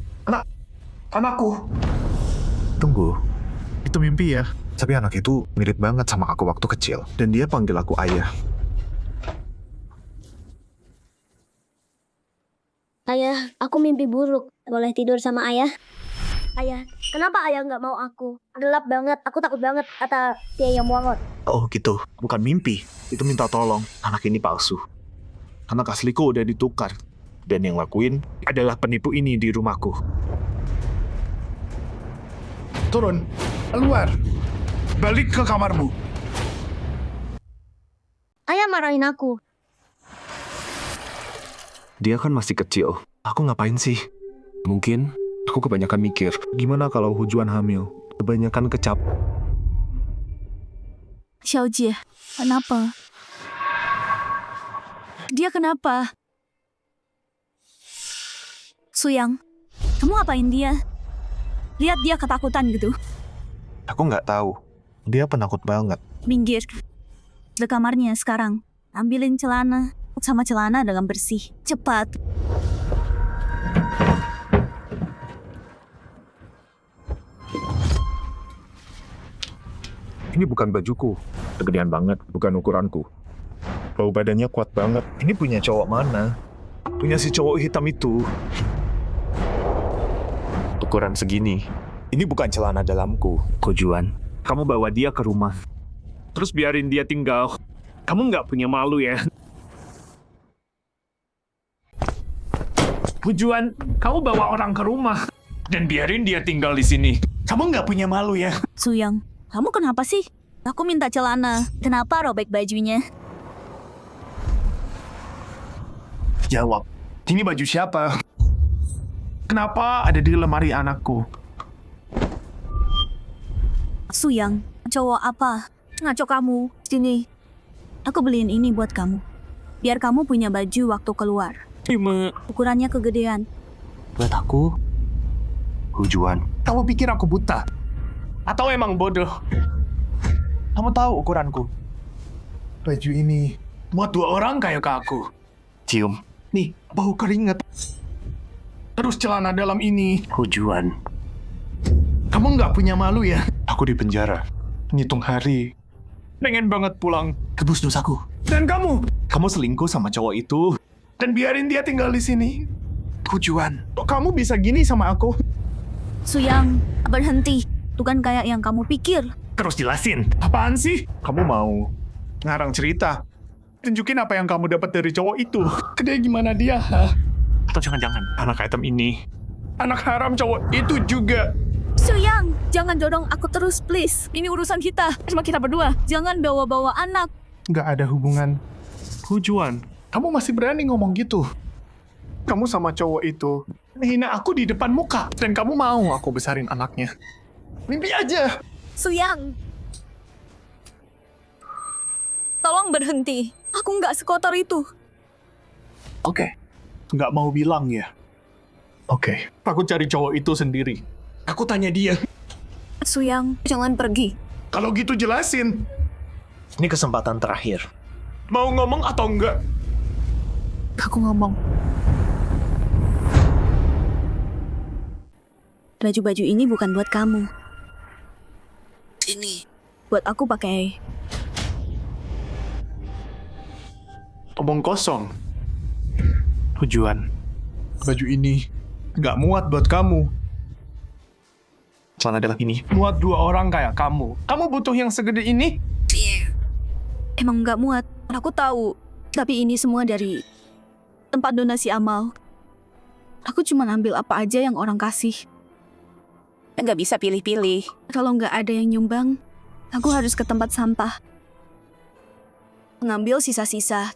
Anakku. tunggu. Itu mimpi ya? Tapi anak itu mirip banget sama aku waktu kecil. Dan dia panggil aku ayah. Ayah, aku mimpi buruk. Boleh tidur sama ayah? Ayah, kenapa ayah nggak mau aku? Gelap banget, aku takut banget kata dia yang muangot. Oh gitu, bukan mimpi. Itu minta tolong. Anak ini palsu. Anak asliku udah ditukar. Dan yang lakuin adalah penipu ini di rumahku. Turun, keluar. Balik ke kamarmu. Ayah marahin aku. Dia kan masih kecil. Aku ngapain sih? Mungkin aku kebanyakan mikir. Gimana kalau Hujuan hamil? Kebanyakan kecap. Xiaojie, kenapa? Dia kenapa? Suyang, kamu ngapain dia? Lihat dia ketakutan gitu. Aku nggak tahu. Dia penakut banget. Minggir. Ke kamarnya sekarang. Ambilin celana. Sama celana dengan bersih. Cepat. Ini bukan bajuku. Kegedean banget, bukan ukuranku. Bau badannya kuat banget. Ini punya cowok mana? Punya si cowok hitam itu. Ukuran segini. Ini bukan celana dalamku. Juan, kamu bawa dia ke rumah. Terus biarin dia tinggal. Kamu nggak punya malu ya? Juan, kamu bawa orang ke rumah. Dan biarin dia tinggal di sini. Kamu nggak punya malu ya? Suyang, kamu kenapa sih? Aku minta celana. Kenapa robek bajunya? Jawab. Ini baju siapa? Kenapa ada di lemari anakku? Suyang, cowok apa? Ngaco kamu. Sini. Aku beliin ini buat kamu. Biar kamu punya baju waktu keluar. Terima. Ukurannya kegedean. Buat aku, Hujuan. Kamu pikir aku buta? Atau emang bodoh? Kamu tahu ukuranku. Baju ini. Muat 2 orang kayak ke aku. Cium. Nih, bau keringat. Terus celana dalam ini. Juan. Kamu nggak punya malu ya? Aku di penjara. Ngitung hari. Pengen banget pulang. Tebus dosaku. Dan kamu? Kamu selingkuh sama cowok itu. Dan biarin dia tinggal di sini. Hujuan. Kok kamu bisa gini sama aku? Suyang, berhenti. Bukan kayak yang kamu pikir. Terus jelasin. Apaan sih? Kamu mau ngarang cerita? Tunjukin apa yang kamu dapat dari cowok itu. Dia gimana dia, ha? Atau jangan-jangan anak item ini Anak haram cowok itu juga. Suyang, jangan dorong aku terus, please. Ini urusan kita, cuma kita berdua. Jangan bawa-bawa anak. Nggak ada hubungan. Juan, kamu masih berani ngomong gitu? Kamu sama cowok itu menghina aku di depan muka. Dan kamu mau aku besarin anaknya. Mimpi aja. Suyang, tolong berhenti. Aku nggak sekotor itu. Oke. Nggak mau bilang ya? Oke. Aku cari cowok itu sendiri. Aku tanya dia. Suyang, jangan pergi. Kalau gitu jelasin. Ini kesempatan terakhir. Mau ngomong atau enggak? Aku ngomong. Baju-baju ini bukan buat kamu. Ini buat aku pakai. Omong kosong. Tujuan. Baju ini nggak muat buat kamu. Celana dalam ini. Muat 2 orang kayak kamu. Kamu butuh yang segede ini? Emang nggak muat. Aku tahu. Tapi ini semua dari tempat donasi amal. Aku cuma ambil apa aja yang orang kasih. Nggak bisa pilih-pilih. Kalau nggak ada yang nyumbang, aku harus ke tempat sampah. Mengambil sisa-sisa.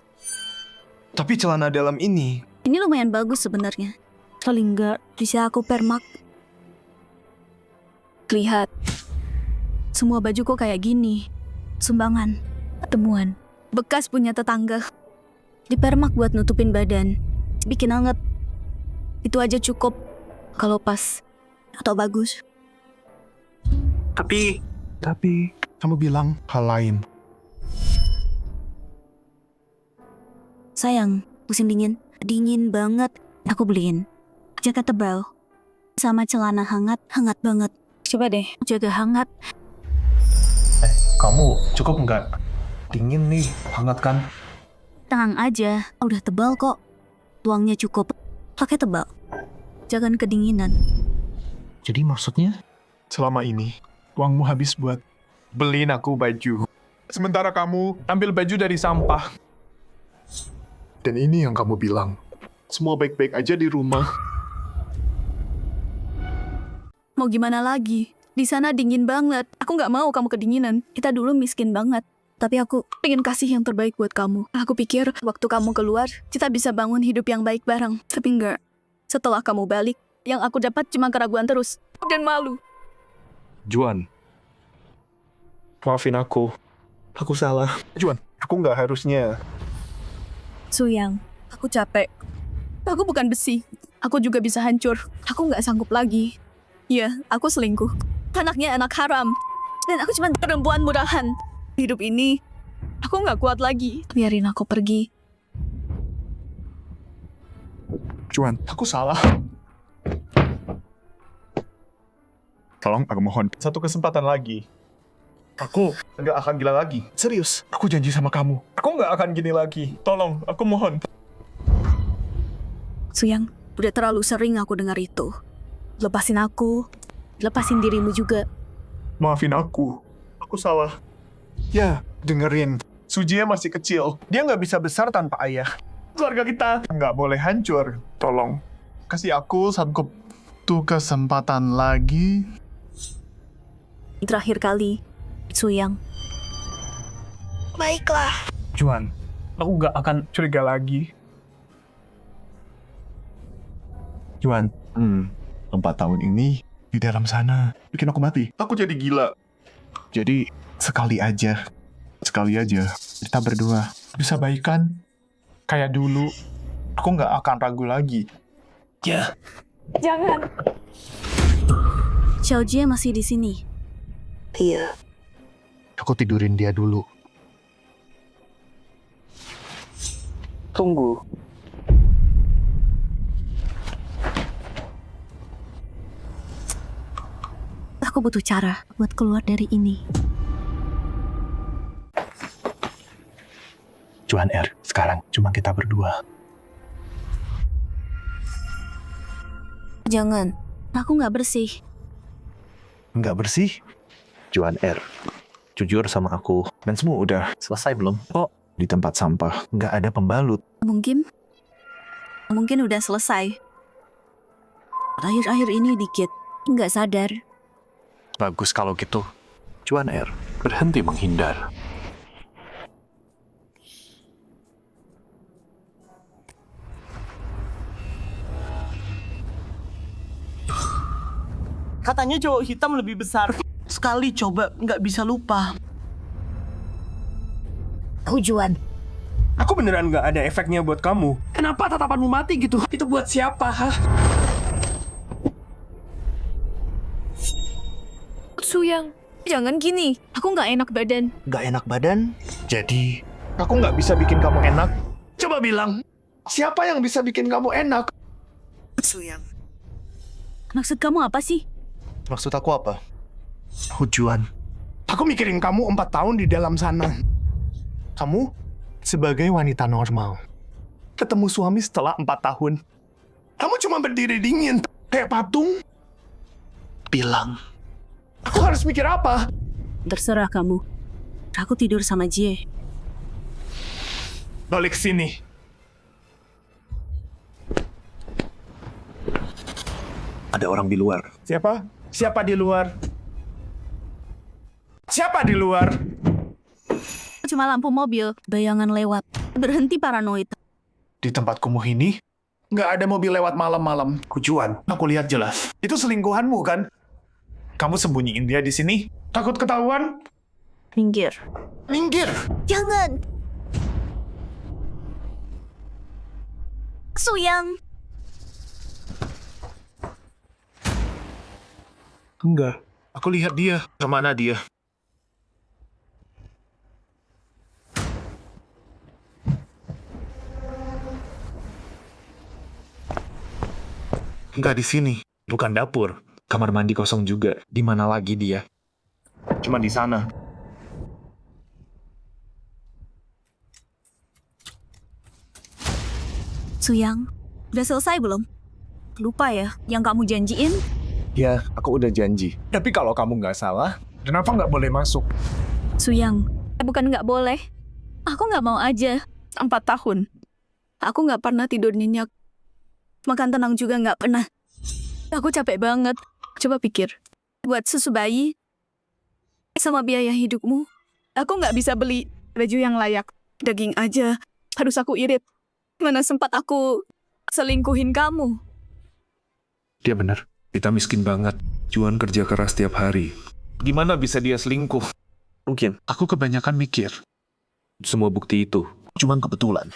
Tapi celana dalam ini... Ini lumayan bagus sebenarnya. Paling nggak bisa aku permak. Lihat. Semua bajuku kayak gini. Sumbangan. Temuan. Bekas punya tetangga. Dipermak buat nutupin badan. Bikin anget. Itu aja cukup. Kalau pas. Atau bagus. Tapi kamu bilang hal lain. Sayang, musim dingin. Dingin banget. Aku beliin jaket tebal. Sama celana hangat. Hangat banget. Coba deh, jaga hangat. Kamu cukup nggak? Dingin nih, hangat kan? Tenang aja, udah tebal kok. Tuangnya cukup. Pakai tebal. Jangan kedinginan. Jadi maksudnya? Selama ini, uangmu habis buat beliin aku baju. Sementara kamu ambil baju dari sampah. Dan ini yang kamu bilang. Semua baik-baik aja di rumah. Mau gimana lagi? Di sana dingin banget. Aku nggak mau kamu kedinginan. Kita dulu miskin banget. Tapi aku pengen kasih yang terbaik buat kamu. Aku pikir waktu kamu keluar, kita bisa bangun hidup yang baik bareng. Tapi enggak. Setelah kamu balik, yang aku dapat cuma keraguan terus. Dan malu. Juan. Maafin aku. Aku salah. Juan, aku nggak harusnya. Suyang, aku capek. Aku bukan besi. Aku juga bisa hancur. Aku nggak sanggup lagi. Ya, aku selingkuh. Anaknya anak haram. Dan aku cuma perempuan murahan. Hidup ini, aku nggak kuat lagi. Biarin aku pergi. Juan, aku salah. Tolong, aku mohon. Satu kesempatan lagi. Aku nggak akan gila lagi. Serius, aku janji sama kamu. Aku nggak akan gini lagi. Tolong, aku mohon. Suyang, udah terlalu sering aku dengar itu. Lepasin aku. Lepasin dirimu juga. Maafin aku. Aku salah. Ya, dengerin. Sujie masih kecil. Dia nggak bisa besar tanpa ayah. Keluarga kita nggak boleh hancur. Tolong, kasih aku satu kesempatan lagi. Terakhir kali, Suyang. Baiklah. Juan, aku nggak akan curiga lagi. Juan, 4 tahun ini di dalam sana bikin aku mati. Aku jadi gila. Jadi sekali aja kita berdua bisa baikan kayak dulu. Aku nggak akan ragu lagi. Ya. Jangan. Xiaojie masih di sini. Iya. Aku tidurin dia dulu. Tunggu. Aku butuh cara buat keluar dari ini. Juan R, sekarang cuma kita berdua. Jangan. Aku nggak bersih. Nggak bersih. Juan R. Jujur sama aku. Dan semua udah selesai belum? Kok di tempat sampah nggak ada pembalut? Mungkin udah selesai. Akhir-akhir ini dikit, nggak sadar. Bagus kalau gitu. Juan R, berhenti menghindar. Katanya cowok hitam lebih besar. Sekali coba, nggak bisa lupa. Juan. Aku beneran nggak ada efeknya buat kamu. Kenapa tatapanmu mati gitu? Itu buat siapa, hah? Suyang, jangan gini. Aku nggak enak badan. Nggak enak badan? Jadi, aku nggak bisa bikin kamu enak? Coba bilang, siapa yang bisa bikin kamu enak? Suyang. Maksud kamu apa sih? Maksud aku apa? Juan, aku mikirin kamu 4 tahun di dalam sana. Kamu sebagai wanita normal, ketemu suami setelah 4 tahun. Kamu cuma berdiri dingin, kayak patung. Bilang, aku harus mikir apa? Terserah kamu. Aku tidur sama Jie. Balik sini. Ada orang di luar. Siapa? Siapa di luar? Siapa di luar? Cuma lampu mobil, bayangan lewat. Berhenti paranoid. Di tempat kumuh ini, nggak ada mobil lewat malam-malam. Juan, aku lihat jelas. Itu selingkuhanmu, kan? Kamu sembunyiin dia di sini? Takut ketahuan? Minggir. Minggir! Jangan. Suyang. Enggak. Aku lihat dia. Kemana dia? Enggak di sini. Bukan dapur. Kamar mandi kosong juga. Di mana lagi dia? Cuma di sana. Suyang, udah selesai belum? Lupa ya, yang kamu janjiin? Ya, aku udah janji. Tapi kalau kamu nggak salah, Kenapa nggak boleh masuk? Suyang, bukan nggak boleh. Aku nggak mau aja. 4 tahun. Aku nggak pernah tidur nyenyak. Makan tenang juga nggak pernah. Aku capek banget. Coba pikir. Buat susu bayi, sama biaya hidupmu, aku nggak bisa beli baju yang layak. Daging aja harus aku irit. Mana sempat aku selingkuhin kamu. Dia benar. Kita miskin banget. Juan kerja keras tiap hari. gimana bisa dia selingkuh? Mungkin. Aku kebanyakan mikir. Semua bukti itu cuma kebetulan.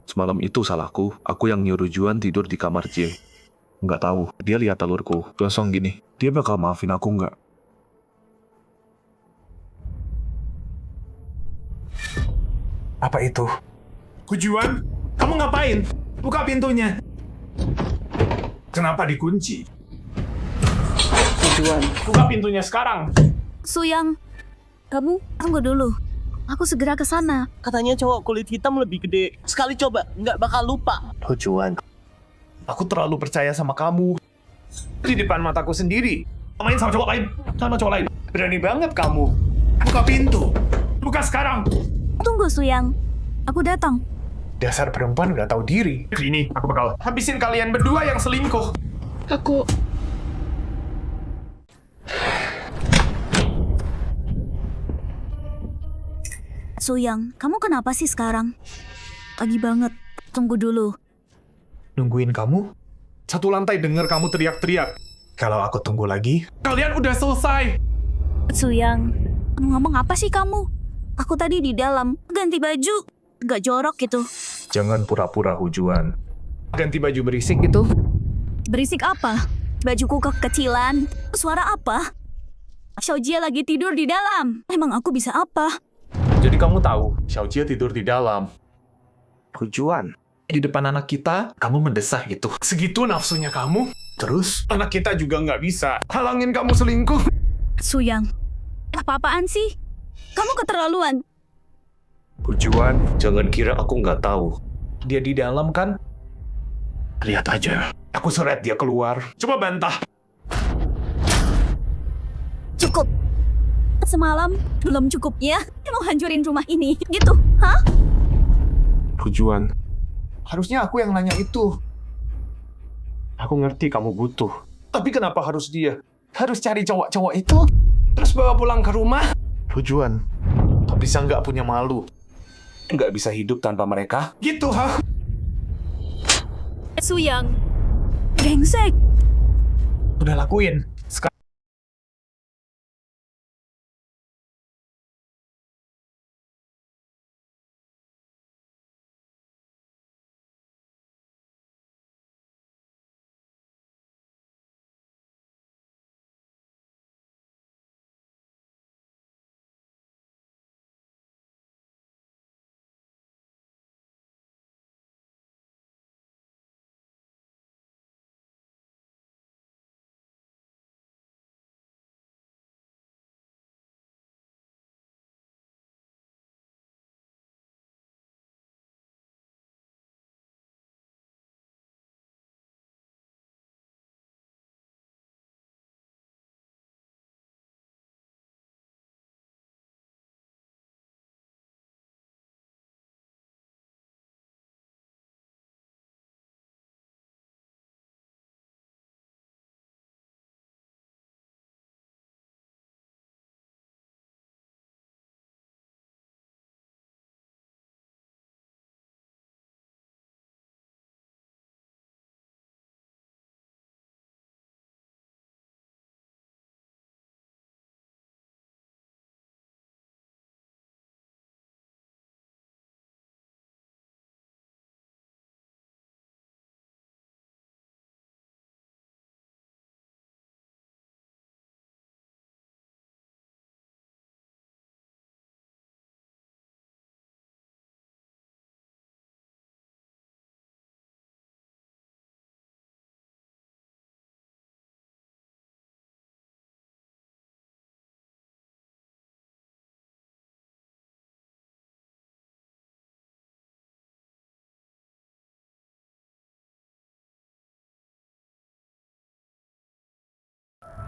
Semalam itu salahku. Aku yang nyuruh Juan tidur di kamar J. Nggak tahu. Dia lihat telurku. Kosong gini. Dia bakal maafin aku nggak? Apa itu? Juan, kamu ngapain? Buka pintunya. Kenapa dikunci? Juan, buka pintunya sekarang. Suyang, kamu tunggu dulu. Aku segera ke sana. Katanya cowok kulit hitam lebih gede. Sekali coba, nggak bakal lupa. Juan, aku terlalu percaya sama kamu. Di depan mataku sendiri. Main sama cowok lain. Sama cowok lain. Berani banget kamu. Buka pintu. Buka sekarang. Tunggu, Suyang. Aku datang. Dasar perempuan nggak tahu diri. Ini aku bakal habisin kalian berdua yang selingkuh. Aku... Suyang, kamu kenapa sih sekarang? Pagi banget. Tunggu dulu. Nungguin kamu? Satu lantai denger kamu teriak-teriak. Kalau aku tunggu lagi, kalian udah selesai. Suyang, ngomong apa sih kamu? Aku tadi di dalam, ganti baju. Gak jorok gitu. Jangan pura-pura, Juan. Ganti baju berisik gitu. Berisik apa? Bajuku kekecilan. Suara apa? Xiaojie lagi tidur di dalam. Emang aku bisa apa? Jadi kamu tahu, Xiaojie tidur di dalam. Juan, di depan anak kita, kamu mendesah gitu. Segitu nafsunya kamu? Terus, anak kita juga nggak bisa halangin kamu selingkuh. Suyang, apa-apaan sih? Kamu keterlaluan. Juan, jangan kira aku nggak tahu. Dia di dalam kan? Lihat aja. Aku seret dia keluar. Coba bantah. Cukup. Semalam belum cukup ya? Mau hancurin rumah ini, gitu? Hah? Tujuan. Harusnya aku yang nanya itu. Aku ngerti kamu butuh. Tapi kenapa harus dia? Harus cari cowok-cowok itu, terus bawa pulang ke rumah? Tujuan. Bisa nggak punya malu? Nggak bisa hidup tanpa mereka? Gitu, ha? Suyang. Brengsek. Udah lakuin. Sekarang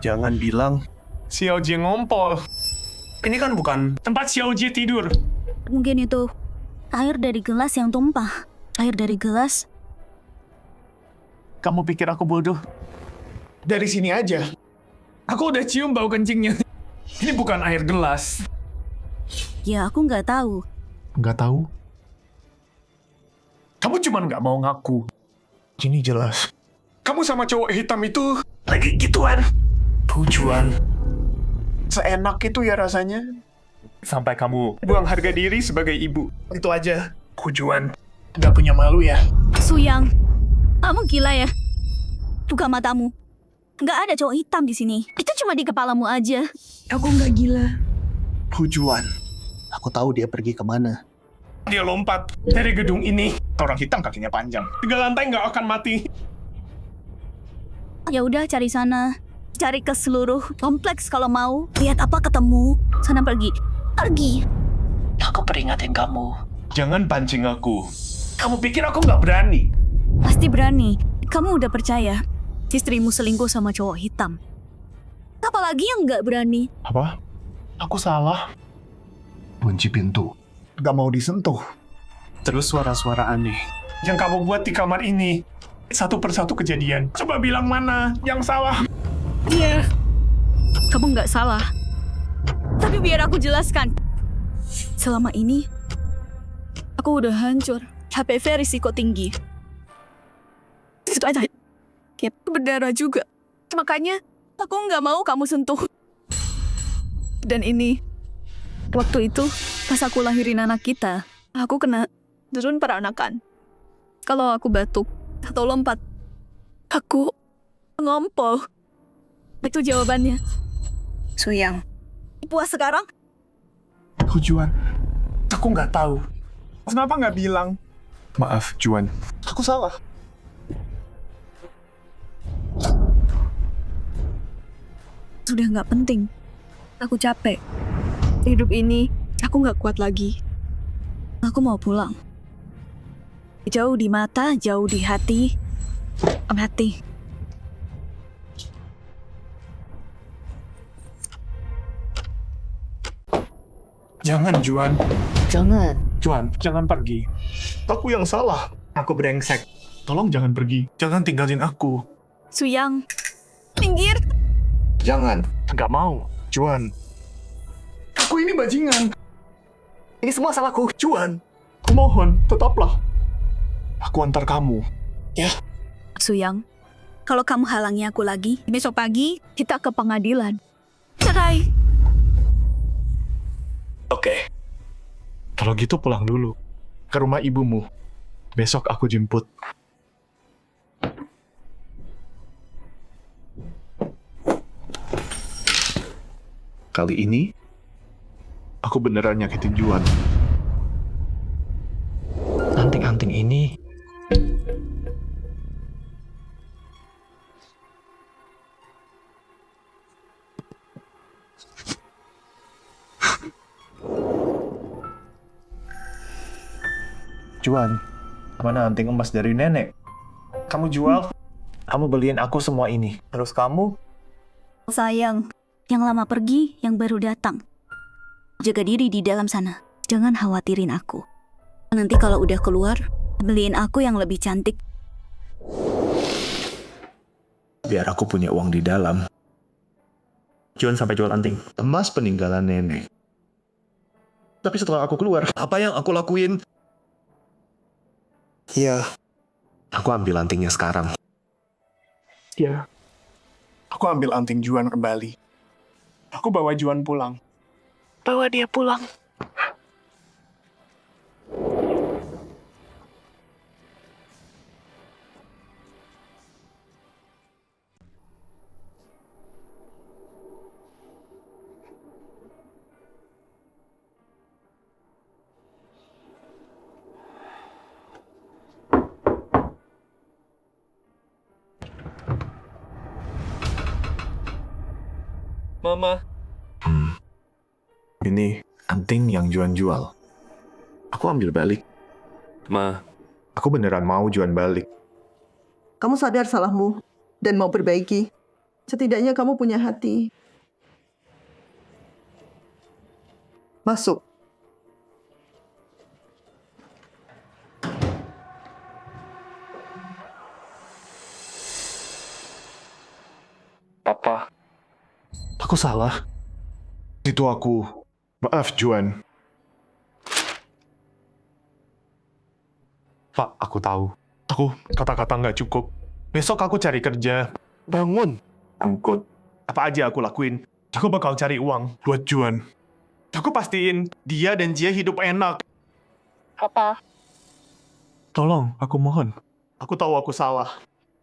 Jangan bilang Xiaojie ngompol. Ini kan bukan tempat Xiaojie tidur. Mungkin itu air dari gelas yang tumpah. Air dari gelas. Kamu pikir aku bodoh? Dari sini aja. Aku udah cium bau kencingnya. Ini bukan air gelas. Ya, aku nggak tahu. Nggak tahu? Kamu cuma nggak mau ngaku. ini jelas. Kamu sama cowok hitam itu lagi gituan. Tujuan. Seenak itu ya rasanya. Sampai kamu buang harga diri sebagai ibu. Itu aja. Tujuan. Nggak punya malu ya? Suyang, kamu gila ya? Buka matamu. Nggak ada cowok hitam di sini. Itu cuma di kepalamu aja. Aku nggak gila. Tujuan. Aku tahu dia pergi kemana. Dia lompat dari gedung ini. Orang hitam kakinya panjang. 3 lantai nggak akan mati. Ya udah, cari sana. Cari ke seluruh kompleks kalau mau. Lihat apa ketemu. Sana pergi. Pergi. Aku peringatin kamu. Jangan pancing aku. Kamu pikir aku nggak berani? Pasti berani. Kamu udah percaya istrimu selingkuh sama cowok hitam. Apalagi yang nggak berani? Apa? Aku salah. Kunci pintu. Gak mau disentuh. Terus suara-suara aneh yang kamu buat di kamar ini. Satu persatu kejadian. Coba bilang mana yang salah. Iya. Kamu nggak salah. Tapi biar aku jelaskan. Selama ini, aku udah hancur. HPV risiko tinggi. Itu aja. Kayak berdarah juga. Makanya, aku nggak mau kamu sentuh. Dan ini, waktu itu, pas aku lahirin anak kita, aku kena derun peranakan. Kalau aku batuk atau lompat, aku ngompol. Itu jawabannya. Suyang. Puas sekarang? Tujuan. Aku nggak tahu. Kenapa nggak bilang? Maaf, Juan. Aku salah. Sudah nggak penting. Aku capek. Hidup ini, aku nggak kuat lagi. Aku mau pulang. Jauh di mata, jauh di hati. Berarti Jangan, Juan. Jangan. Juan, jangan pergi. Aku yang salah. Aku brengsek. Tolong jangan pergi. Jangan tinggalin aku. Suyang, minggir. Jangan. Nggak mau. Juan. Aku ini bajingan. Ini semua salahku. Juan. Kumohon, tetaplah. Aku antar kamu. Ya. Suyang, kalau kamu halangi aku lagi, besok pagi kita ke pengadilan. Cerai. Oke. Kalau gitu pulang dulu. Ke rumah ibumu. Besok aku jemput. Kali ini, aku beneran nyakitin Juan. Anting-anting ini Juan, mana anting emas dari nenek? Kamu jual? Kamu beliin aku semua ini. Terus kamu? Sayang, yang lama pergi, yang baru datang. Jaga diri di dalam sana. Jangan khawatirin aku. Nanti kalau udah keluar, beliin aku yang lebih cantik. Biar aku punya uang di dalam. Juan sampai jual anting. Emas peninggalan nenek. Tapi setelah aku keluar, apa yang aku lakuin? Ya, aku ambil antingnya sekarang. Ya, aku ambil anting Juan kembali. Aku bawa Juan pulang. Bawa dia pulang. Mama. Ini anting yang Juan jual. Aku ambil balik. Ma, aku beneran mau Juan balik. Kamu sadar salahmu dan mau perbaiki. Setidaknya kamu punya hati. Masuk. Papa. Aku salah. Itu aku. Maaf, Juan. Pak, aku tahu. Aku kata-kata nggak cukup. Besok aku cari kerja. Bangun. Angkut. Apa aja aku lakuin. Aku bakal cari uang buat Juan. Aku pastiin dia dan Jia hidup enak. Papa. Tolong, aku mohon. Aku tahu aku salah.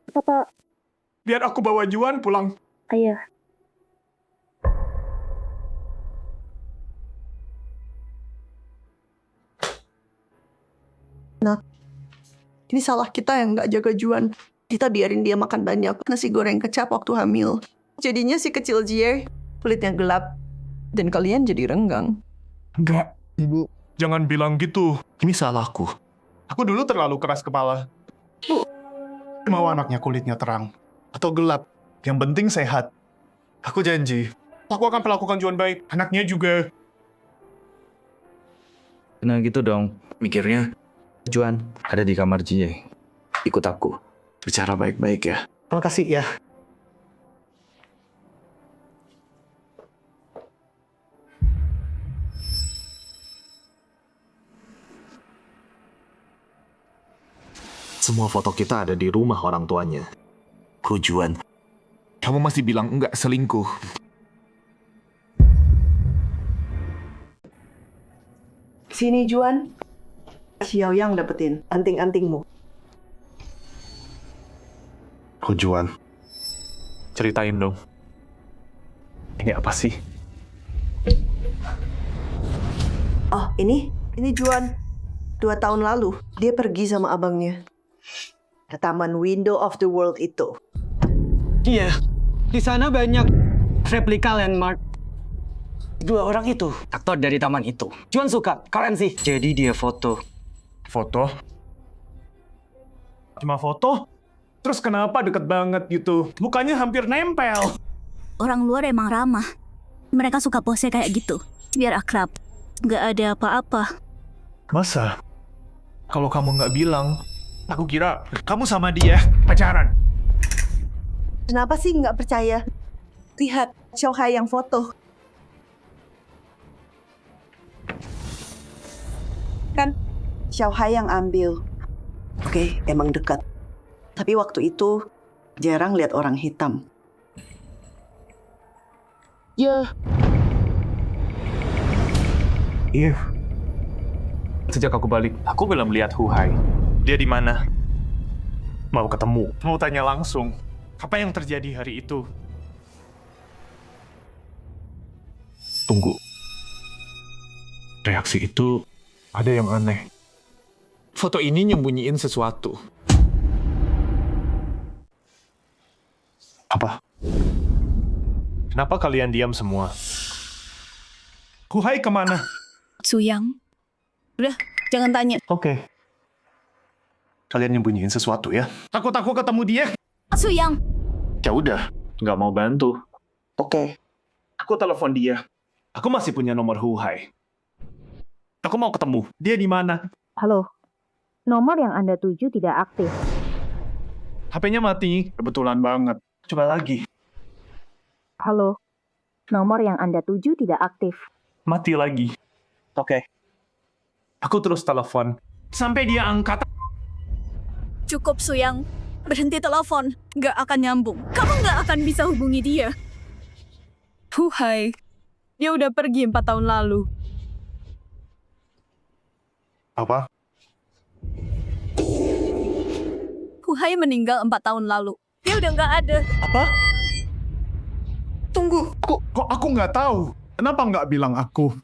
Papa. Biar aku bawa Juan pulang. Ayah. Nak, ini salah kita yang nggak jaga Juan. Kita biarin dia makan banyak nasi goreng kecap waktu hamil. Jadinya si kecil Jie kulitnya gelap dan kalian jadi renggang. Enggak, Ibu. Jangan bilang gitu. Ini salahku. Aku dulu terlalu keras kepala. Bu. Mau anaknya kulitnya terang atau gelap. Yang penting sehat. Aku janji. Aku akan melakukan Juan baik. Anaknya juga. Nah gitu dong, mikirnya. Juan ada di kamar Jie. Ikut aku. Bicara baik-baik ya. Terima kasih ya. Semua foto kita ada di rumah orang tuanya. Juan, kamu masih bilang enggak selingkuh. Sini Juan. Xiao Yang dapetin anting-antingmu. Juan, ceritain dong. Ini apa sih? Oh, ini Juan. 2 tahun lalu, dia pergi sama abangnya. Ke taman Window of the World itu. Iya, di sana banyak replika landmark. 2 orang itu, aktor dari taman itu. Juan suka, keren sih. Jadi dia foto. Foto? Cuma foto? Terus kenapa deket banget gitu? Mukanya hampir nempel. Orang luar emang ramah. Mereka suka pose kayak gitu. Biar akrab. Nggak ada apa-apa. Masa? Kalau kamu nggak bilang, aku kira kamu sama dia pacaran. Kenapa sih nggak percaya? Lihat, Xiaohai yang foto. Kan, Xiaohai yang ambil. Oke, emang dekat. Tapi waktu itu, jarang lihat orang hitam. Ya. Iya. Sejak aku balik, aku belum lihat Huhai. Dia di mana? Mau ketemu. Mau tanya langsung. Apa yang terjadi hari itu? Tunggu. Reaksi itu ada yang aneh. Foto ini nyembunyiin sesuatu. Apa? Kenapa kalian diam semua? Huhai kemana? Suyang. Udah, jangan tanya. Oke. Kalian nyembunyiin sesuatu ya? Takut aku ketemu dia. Suyang. Ya udah, nggak mau bantu. Oke. Aku telepon dia. Aku masih punya nomor Huhai. Aku mau ketemu. Dia di mana? Halo, nomor yang Anda tuju tidak aktif. HP-nya mati. Kebetulan banget. Coba lagi. Halo, nomor yang Anda tuju tidak aktif. Mati lagi. Oke. Aku terus telepon. Sampai dia angkat. Cukup, Suyang. Berhenti telepon. Nggak akan nyambung. Kamu nggak akan bisa hubungi dia. Huhai, dia udah pergi 4 tahun lalu. Apa? Huhai meninggal 4 tahun lalu. Dia udah nggak ada. Apa? Tunggu, kok aku nggak tahu? Kenapa nggak bilang aku?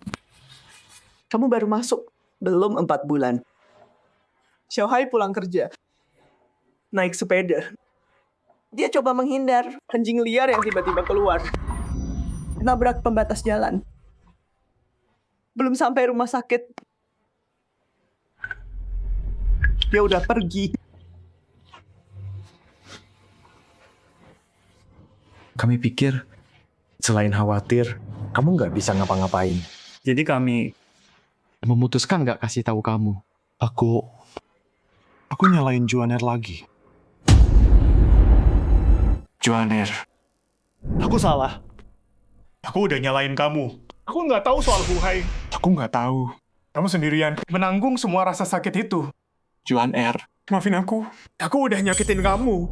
Kamu baru masuk, belum 4 bulan. Xiaohai pulang kerja. Naik sepeda. Dia coba menghindar. Anjing liar yang tiba-tiba keluar. Nabrak pembatas jalan. Belum sampai rumah sakit. Dia udah pergi. Kami pikir, selain khawatir, kamu nggak bisa ngapa-ngapain. Jadi kami memutuskan nggak kasih tahu kamu. Aku nyalain Juaner lagi. Juaner. Aku salah. Aku udah nyalain kamu. Aku nggak tahu soal Huhai. Aku nggak tahu. Kamu sendirian menanggung semua rasa sakit itu. Juaner. Maafin aku. Aku udah nyakitin kamu.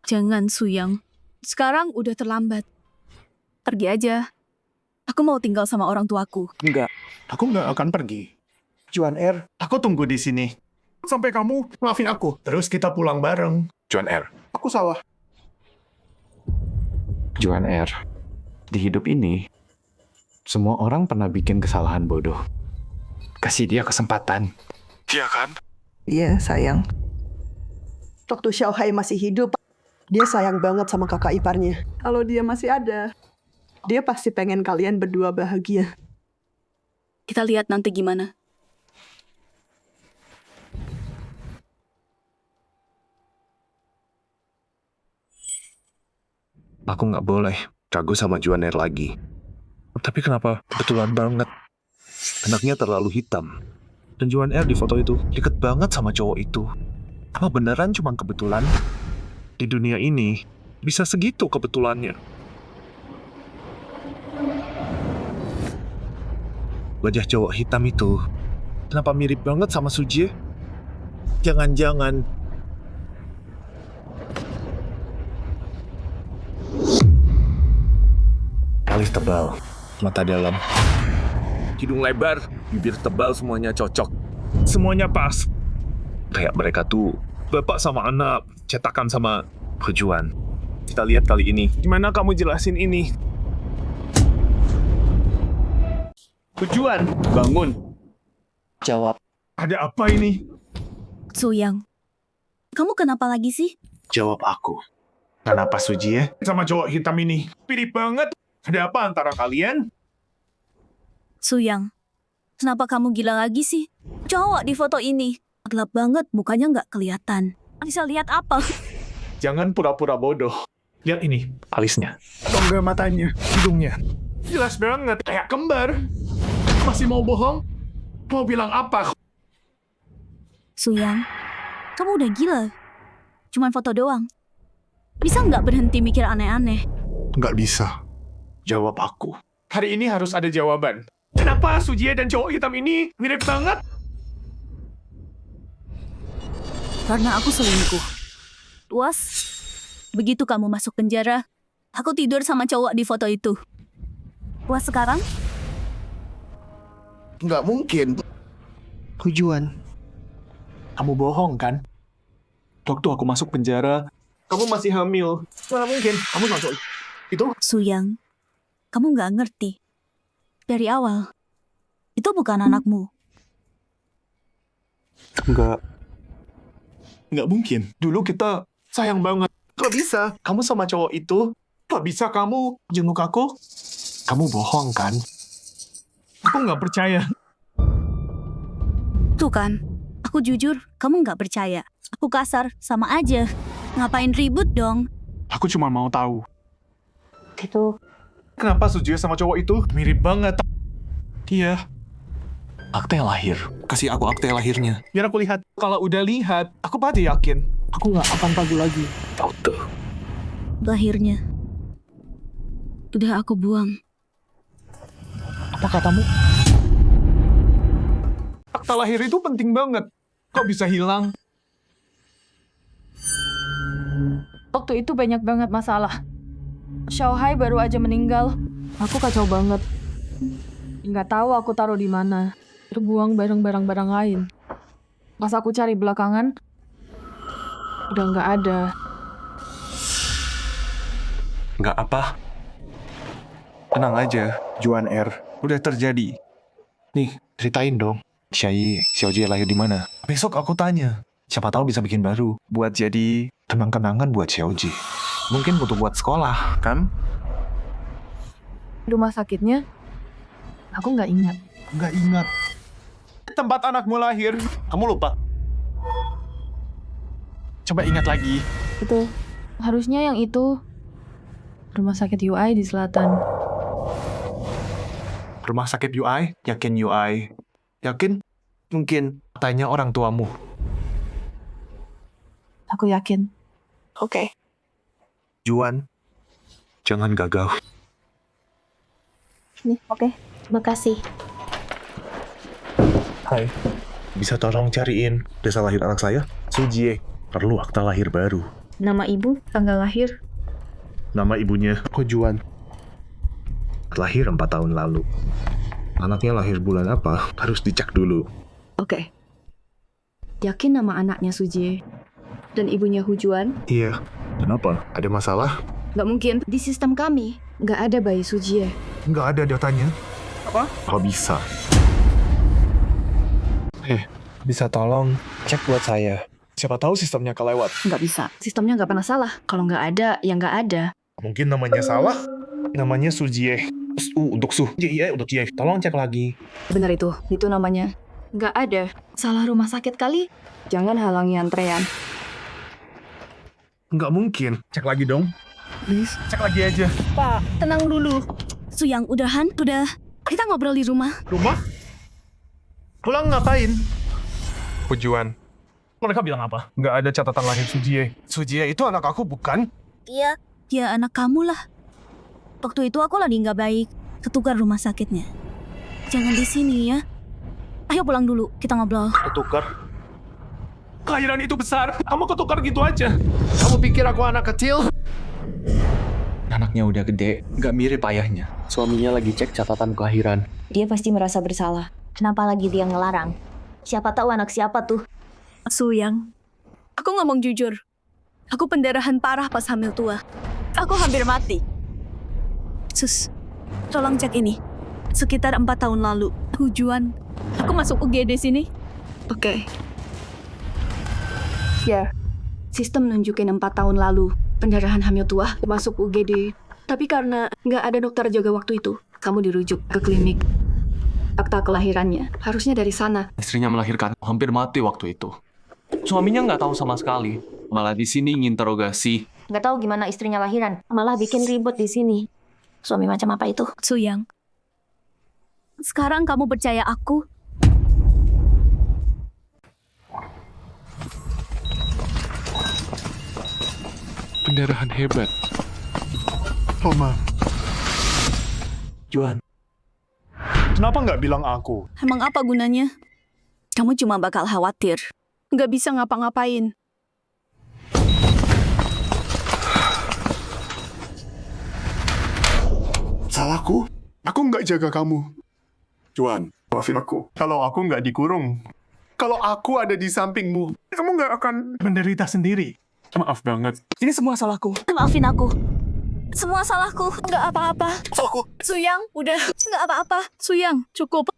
Jangan, Suyang. Sekarang udah terlambat. Pergi aja. Aku mau tinggal sama orang tuaku. Enggak. Aku nggak akan pergi. Juaner, aku tunggu di sini. Sampai kamu maafin aku. Terus kita pulang bareng. Juaner. Aku salah. Juaner, di hidup ini, semua orang pernah bikin kesalahan bodoh. Kasih dia kesempatan. Iya kan? Iya, sayang. Waktu Xiaohai masih hidup, dia sayang banget sama kakak iparnya. Kalau dia masih ada, dia pasti pengen kalian berdua bahagia. Kita lihat nanti gimana. Aku nggak boleh ragu sama Juaner lagi. Tapi kenapa kebetulan banget? Anaknya terlalu hitam. Dan Juaner di foto itu deket banget sama cowok itu. Apa beneran cuma kebetulan? Di dunia ini, bisa segitu kebetulannya. Wajah cowok hitam itu, kenapa mirip banget sama Sujie? Jangan-jangan alis tebal, mata dalam, hidung lebar, bibir tebal, semuanya cocok. Semuanya pas. Kayak mereka tuh bapak sama anak, cetakan sama Hujuan. Kita lihat kali ini. Gimana kamu jelasin ini? Hujuan, bangun. Jawab. Ada apa ini? Suyang, kamu kenapa lagi sih? Jawab aku. Kenapa Sujie sama cowok hitam ini? Pilih banget. Ada apa antara kalian? Suyang, kenapa kamu gila lagi sih? Cowok di foto ini gelap banget, mukanya nggak kelihatan. Bisa lihat apa? Jangan pura-pura bodoh. Lihat ini, alisnya. Rongga matanya, hidungnya. Jelas banget, kayak kembar. Masih mau bohong? Mau bilang apa? Suyang, kamu udah gila. Cuman foto doang. Bisa nggak berhenti mikir aneh-aneh? Nggak bisa. Jawab aku. Hari ini harus ada jawaban. Kenapa Sujie dan cowok hitam ini mirip banget? Karena aku selingkuh. Puas? Begitu kamu masuk penjara, aku tidur sama cowok di foto itu. Puas sekarang? Nggak mungkin. Tujuan. Kamu bohong kan? Waktu aku masuk penjara, kamu masih hamil. Mana mungkin? Kamu sama cowok itu? Suyang, kamu nggak ngerti. Dari awal, itu bukan anakmu. Nggak mungkin. Dulu kita sayang banget. Kok bisa? Kamu sama cowok itu, kok bisa kamu jenguk aku? Kamu bohong kan? Aku nggak percaya. Tuh kan, aku jujur, kamu nggak percaya. Aku kasar, sama aja. Ngapain ribut dong? Aku cuma mau tahu. Itu Kenapa Sujie sama cowok itu mirip banget? Dia akte lahir. Kasih aku akte lahirnya. Biar aku lihat. Kalau udah lihat, aku pasti yakin. Aku nggak akan ragu lagi. Auto. lahirnya. Udah aku buang. Apa katamu? Akta lahir itu penting banget. Kok bisa hilang? Waktu itu banyak banget masalah. Xiaohai baru aja meninggal. Aku kacau banget. Nggak tahu aku taruh di mana. Terbuang bareng barang-barang lain. Pas aku cari belakangan, udah nggak ada. Nggak apa. Tenang aja, Juan R. Udah terjadi. Nih, ceritain dong. Xiaojie lahir di mana? Besok aku tanya. Siapa tahu bisa bikin baru. Buat jadi kenang-kenangan buat Xiaojie. Mungkin butuh buat sekolah, kan? Rumah sakitnya, aku nggak ingat. Nggak ingat. Tempat anakmu lahir. Kamu lupa? Coba ingat lagi. Betul. Harusnya yang itu rumah sakit UI di selatan. Rumah sakit UI? Yakin UI? Yakin? Mungkin tanya orang tuamu. Aku yakin. Oke. Juan, jangan gagal. Nih, oke. Terima kasih. Hai, bisa tolong cariin desa lahir anak saya? Sujie, perlu akta lahir baru. Nama ibu, tanggal lahir. Nama ibunya Juan. Lahir 4 tahun lalu. Anaknya lahir bulan apa? Harus dicek dulu. Oke. Yakin nama anaknya Sujie? Dan ibunya Hujuan? Iya. Kenapa? Ada masalah? Nggak mungkin. Di sistem kami, nggak ada bayi Sujie. Nggak ada datanya. Apa? Kok bisa? Bisa tolong cek buat saya. Siapa tahu sistemnya kelewat. Nggak bisa. Sistemnya nggak pernah salah. Kalau nggak ada, ya nggak ada. Mungkin namanya salah? Namanya Sujie. Untuk Su. Jie untuk Jie. Tolong cek lagi. Benar itu. Itu namanya. Nggak ada. Salah rumah sakit kali? Jangan halangi antrean. Nggak mungkin. Cek lagi dong. Please, cek lagi aja. Pak, tenang dulu. Suyang, udahan? Udah. Kita ngobrol di rumah. Rumah? Pulang ngapain? Pujuan. Mereka bilang apa? Nggak ada catatan lahir Sujie. Sujie itu anak aku, bukan? Iya. Ya anak kamu lah. Waktu itu aku lagi nggak baik. Ketukar rumah sakitnya. Jangan di sini ya. Ayo pulang dulu, kita ngobrol. Ketukar? Kelahiran itu besar. Kamu ketukar gitu aja. Kamu pikir aku anak kecil? Anaknya udah gede, nggak mirip ayahnya. Suaminya lagi cek catatan kelahiran. Dia pasti merasa bersalah. Kenapa lagi dia ngelarang? Siapa tahu anak siapa tuh? Suyang, aku ngomong jujur. Aku pendarahan parah pas hamil tua. Aku hampir mati. Sus, tolong cek ini. Sekitar 4 tahun lalu, Hujuan. Aku masuk UGD sini. Oke. Ya, sistem nunjukin 4 tahun lalu. Pendarahan hamil tua masuk UGD. Tapi karena nggak ada dokter jaga waktu itu, kamu dirujuk ke klinik. Akta kelahirannya harusnya dari sana. Istrinya melahirkan, hampir mati waktu itu. Suaminya nggak tahu sama sekali. malah di sini nginterogasi. Nggak tahu gimana istrinya lahiran, malah bikin ribut di sini. Suami macam apa itu? Suyang, sekarang kamu percaya aku? Pendarahan hebat. Oma, Juan, kenapa nggak bilang aku? Emang apa gunanya? Kamu cuma bakal khawatir. Nggak bisa ngapa-ngapain. salahku? Aku nggak jaga kamu. Juan, maafin aku. Kalau aku nggak dikurung, kalau aku ada di sampingmu, kamu nggak akan menderita sendiri. Maaf banget. Ini semua salahku. Maafin aku. Semua salahku. Nggak apa-apa. Salahku. Suyang, udah. Nggak apa-apa. Suyang, cukup.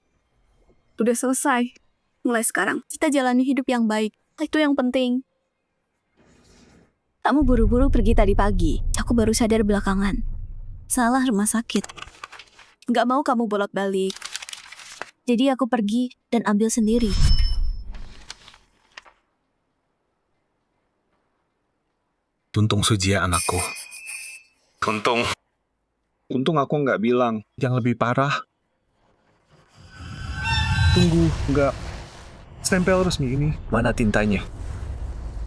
Udah selesai. Mulai sekarang, kita jalani hidup yang baik. Itu yang penting. Kamu buru-buru pergi tadi pagi. Aku baru sadar belakangan. Salah rumah sakit. Nggak mau kamu bolak-balik. Jadi aku pergi dan ambil sendiri. Tuntung Sujia anakku. Untung aku nggak bilang yang lebih parah. Tunggu, nggak. Stempel resmi ini, mana tintanya?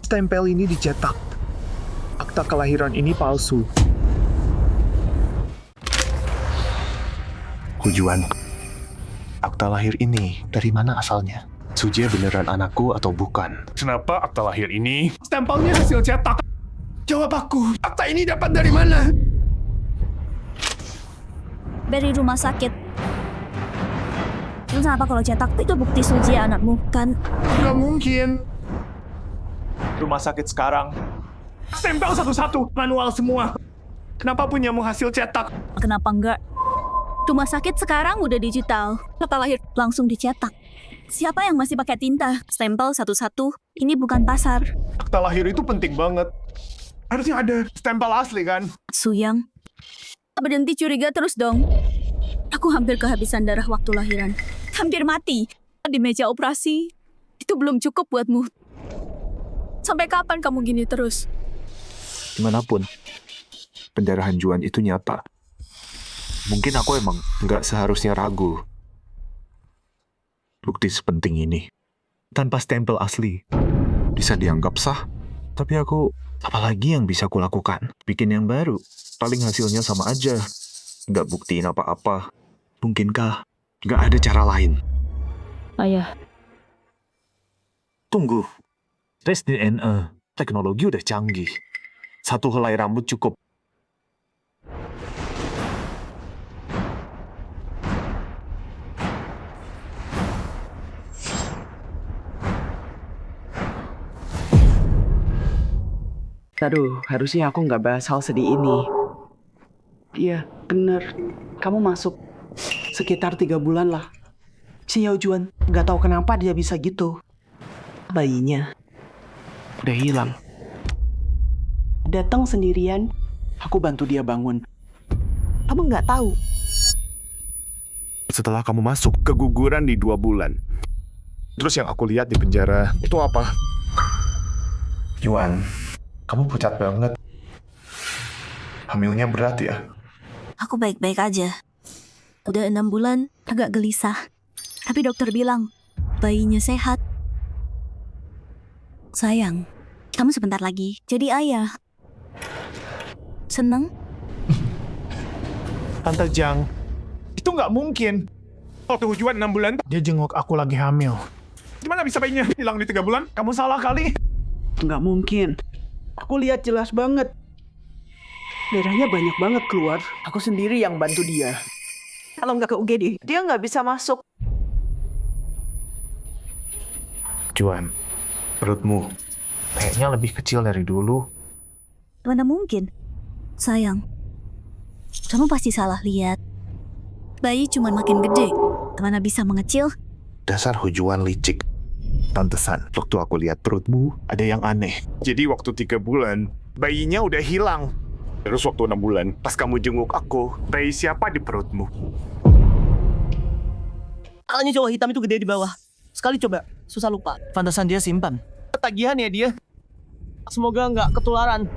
Stempel ini dicetak. Akta kelahiran ini palsu. Juan, akta lahir ini dari mana asalnya? Sujia beneran anakku atau bukan? Kenapa akta lahir ini? Stempelnya hasil cetak. Jawab aku, akta ini dapat dari mana? Dari rumah sakit. Terus apa kalau cetak itu bukti Sujia anakmu, kan? Nggak mungkin. Rumah sakit sekarang. Stempel satu-satu, manual semua. Kenapa punyamu hasil cetak? Kenapa enggak? Rumah sakit sekarang udah digital. Akta lahir langsung dicetak. Siapa yang masih pakai tinta? Stempel satu-satu. Ini bukan pasar. Akta lahir itu penting banget. Harusnya ada stempel asli kan? Suyang, berhenti curiga terus dong. Aku hampir kehabisan darah waktu lahiran. Hampir mati. Di meja operasi. Itu belum cukup buatmu. Sampai kapan kamu gini terus? Dimanapun, pendarahan Juan itu nyata. Mungkin aku emang nggak seharusnya ragu. Bukti sepenting ini, tanpa stempel asli, bisa dianggap sah. Tapi aku, apalagi yang bisa kulakukan? Bikin yang baru, paling hasilnya sama aja. Nggak buktiin apa-apa. Mungkinkah nggak ada cara lain? Ayah. Tunggu. Tes DNA. Teknologi udah canggih. Satu helai rambut cukup. Aduh, harusnya aku nggak bahas hal sedih ini. Iya, bener. Kamu masuk sekitar 3 bulan lah. Si Yao Juan, nggak tahu kenapa dia bisa gitu. Bayinya udah hilang. Datang sendirian, aku bantu dia bangun. Kamu nggak tahu. Setelah kamu masuk, keguguran di 2 bulan. Terus yang aku lihat di penjara, itu apa? Juan, kamu pucat banget. Hamilnya berat ya? Aku baik-baik aja. Udah 6 bulan, agak gelisah. Tapi dokter bilang, bayinya sehat. Sayang, kamu sebentar lagi jadi ayah. Seneng? Tante Jang, itu nggak mungkin. Waktu Juan 6 bulan, dia jenguk aku lagi hamil. Gimana bisa bayinya hilang di 3 bulan? Kamu salah kali. Nggak mungkin. Aku lihat jelas banget. Darahnya banyak banget keluar. Aku sendiri yang bantu dia. Kalau nggak ke UGD, dia nggak bisa masuk. Juan, perutmu kayaknya lebih kecil dari dulu. Mana mungkin? Sayang, kamu pasti salah lihat. Bayi cuma makin gede. Mana bisa mengecil? Dasar Juan licik. Pantesan, waktu aku lihat perutmu, ada yang aneh. Jadi waktu 3 bulan, bayinya udah hilang. Terus waktu 6 bulan, pas kamu jenguk aku, bayi siapa di perutmu? Alanya cowok hitam itu gede di bawah. Sekali coba, susah lupa. Pantesan dia simpan. Ketagihan ya dia. Semoga nggak ketularan.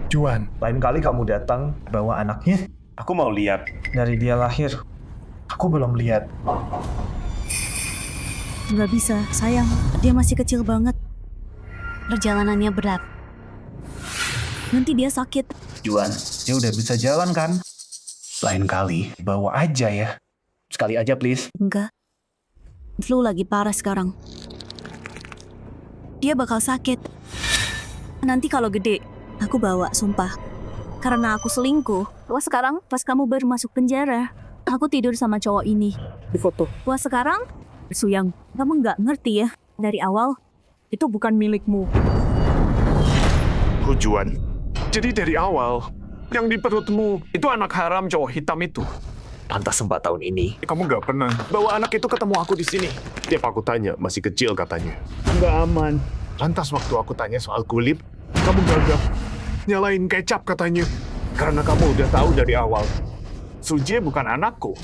Juan, lain kali kamu datang bawa anaknya. Aku mau lihat. Dari dia lahir, aku belum lihat. Nggak bisa, sayang. Dia masih kecil banget. Perjalanannya berat. Nanti dia sakit. Juan, dia udah bisa jalan kan? Lain kali, bawa aja ya. Sekali aja please. Enggak. Flu lagi parah sekarang. Dia bakal sakit. Nanti kalau gede, aku bawa, sumpah. Karena aku selingkuh. Wah sekarang, pas kamu baru masuk penjara, aku tidur sama cowok ini. Di foto. Wah sekarang, Suyang, kamu nggak ngerti ya. Dari awal, itu bukan milikmu. Juan, jadi dari awal, yang di perutmu itu anak haram cowok hitam itu. Pantas 4 tahun ini. Kamu nggak pernah bawa anak itu ketemu aku di sini. Tiap aku tanya, masih kecil katanya. Nggak aman. Lantas waktu aku tanya soal kulit, Kamu gagap, nyalain kecap katanya. karena kamu udah tahu dari awal, Sujie bukan anakku.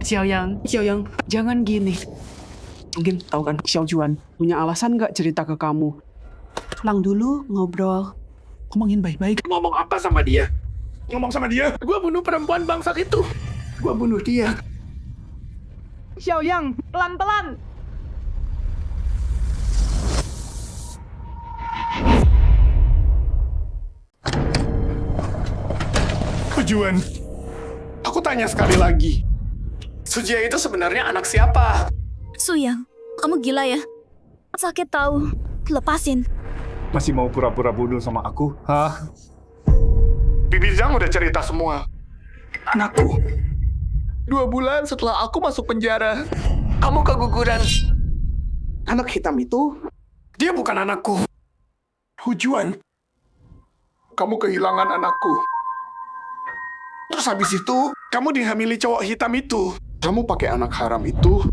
Xiaoyang, jangan gini. Mungkin tahu kan, Xiao Juan punya alasan nggak cerita ke kamu? Pulang dulu, ngobrol. Ngomongin baik-baik. Ngomong apa sama dia? Ngomong sama dia, gue bunuh perempuan bangsat itu. Gue bunuh dia. Xiaoyang, pelan-pelan. Juan, aku tanya sekali lagi. Sujie itu sebenarnya anak siapa? Suyang, kamu gila ya? Sakit tahu. Lepasin. Masih mau pura-pura bodoh sama aku? Hah? Bibi Zhang udah cerita semua. Anakku. 2 bulan setelah aku masuk penjara, kamu keguguran. Anak hitam itu? Dia bukan anakku. Juan, kamu kehilangan anakku. Terus habis itu, kamu dihamili cowok hitam itu. Kamu pakai anak haram itu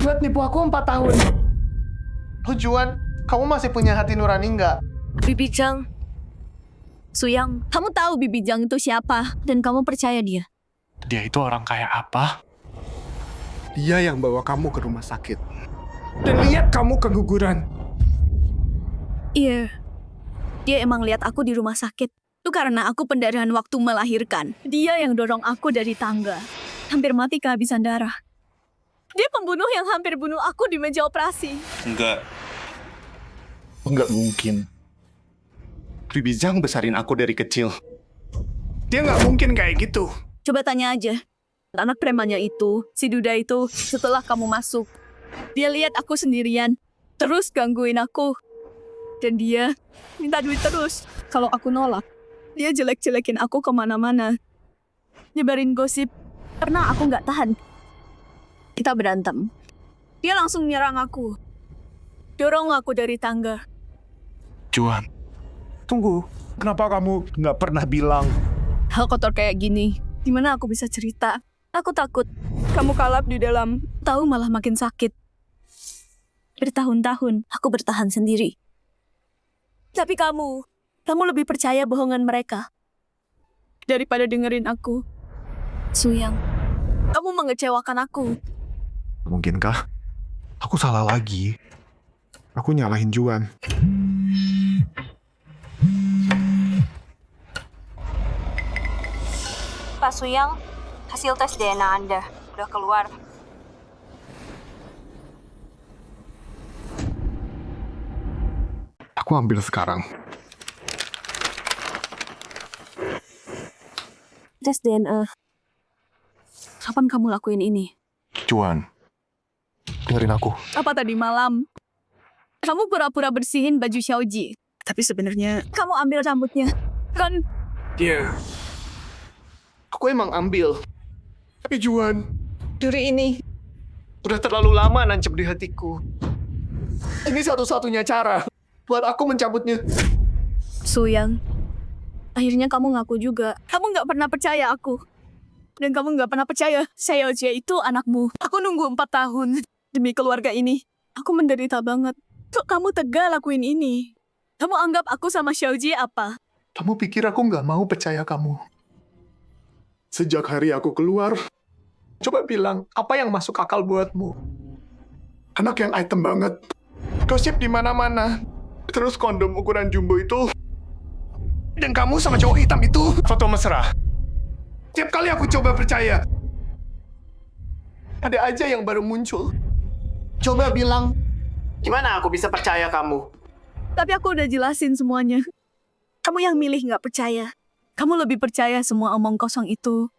buat nipu aku 4 tahun. Juan, kamu masih punya hati nurani nggak? Bibi Zhang. Suyang, kamu tahu Bibi Zhang itu siapa? Dan kamu percaya dia? Dia itu orang kayak apa? Dia yang bawa kamu ke rumah sakit. Dan lihat kamu keguguran. Iya. Dia emang lihat aku di rumah sakit. Itu karena aku pendarahan waktu melahirkan. Dia yang dorong aku dari tangga. Hampir mati kehabisan darah. Dia pembunuh yang hampir bunuh aku di meja operasi. Enggak. Nggak mungkin. Bibi Zhang besarin aku dari kecil. Dia nggak mungkin kayak gitu. Coba tanya aja. Anak premannya itu, si Duda itu, setelah kamu masuk. Dia lihat aku sendirian. Terus gangguin aku. Dan dia minta duit terus. Kalau aku nolak, dia jelek-jelekin aku kemana-mana. Nyebarin gosip. Karena aku nggak tahan. Kita berantem. Dia langsung nyerang aku. Dorong aku dari tangga. Juan, tunggu. Kenapa kamu nggak pernah bilang? Hal kotor kayak gini, gimana aku bisa cerita? Aku takut. Kamu kalap di dalam. Tahu malah makin sakit. Bertahun-tahun, aku bertahan sendiri. Tapi kamu lebih percaya bohongan mereka. Daripada dengerin aku. Suyang, kamu mengecewakan aku. Mungkinkah aku salah lagi? Aku nyalahin Juan. Pak Suyang, hasil tes DNA Anda udah keluar. Aku ambil sekarang. Tes DNA. Kapan kamu lakuin ini? Juan, dengerin aku. Apa tadi malam? Kamu pura-pura bersihin baju Xiaoji. Tapi sebenarnya kamu ambil rambutnya. Kan? Dia. Aku emang ambil. Tapi Juan, duri ini udah terlalu lama nancep di hatiku. Ini satu-satunya cara buat aku mencabutnya. Suyang, akhirnya kamu ngaku juga. Kamu nggak pernah percaya aku. Dan kamu nggak pernah percaya Xiaoji itu anakmu. Aku nunggu 4 tahun demi keluarga ini. Aku menderita banget. Kok kamu tega lakuin ini? Kamu anggap aku sama Xiaoji apa? Kamu pikir aku nggak mau percaya kamu? Sejak hari aku keluar, Coba bilang, apa yang masuk akal buatmu? Anak yang item banget. Gosip di mana-mana. Terus kondom ukuran jumbo itu. Dan kamu sama cowok hitam itu. Foto mesra. Tiap kali aku coba percaya. Ada aja yang baru muncul. Coba bilang, gimana aku bisa percaya kamu? Tapi aku udah jelasin semuanya. Kamu yang milih nggak percaya. Kamu lebih percaya semua omong kosong itu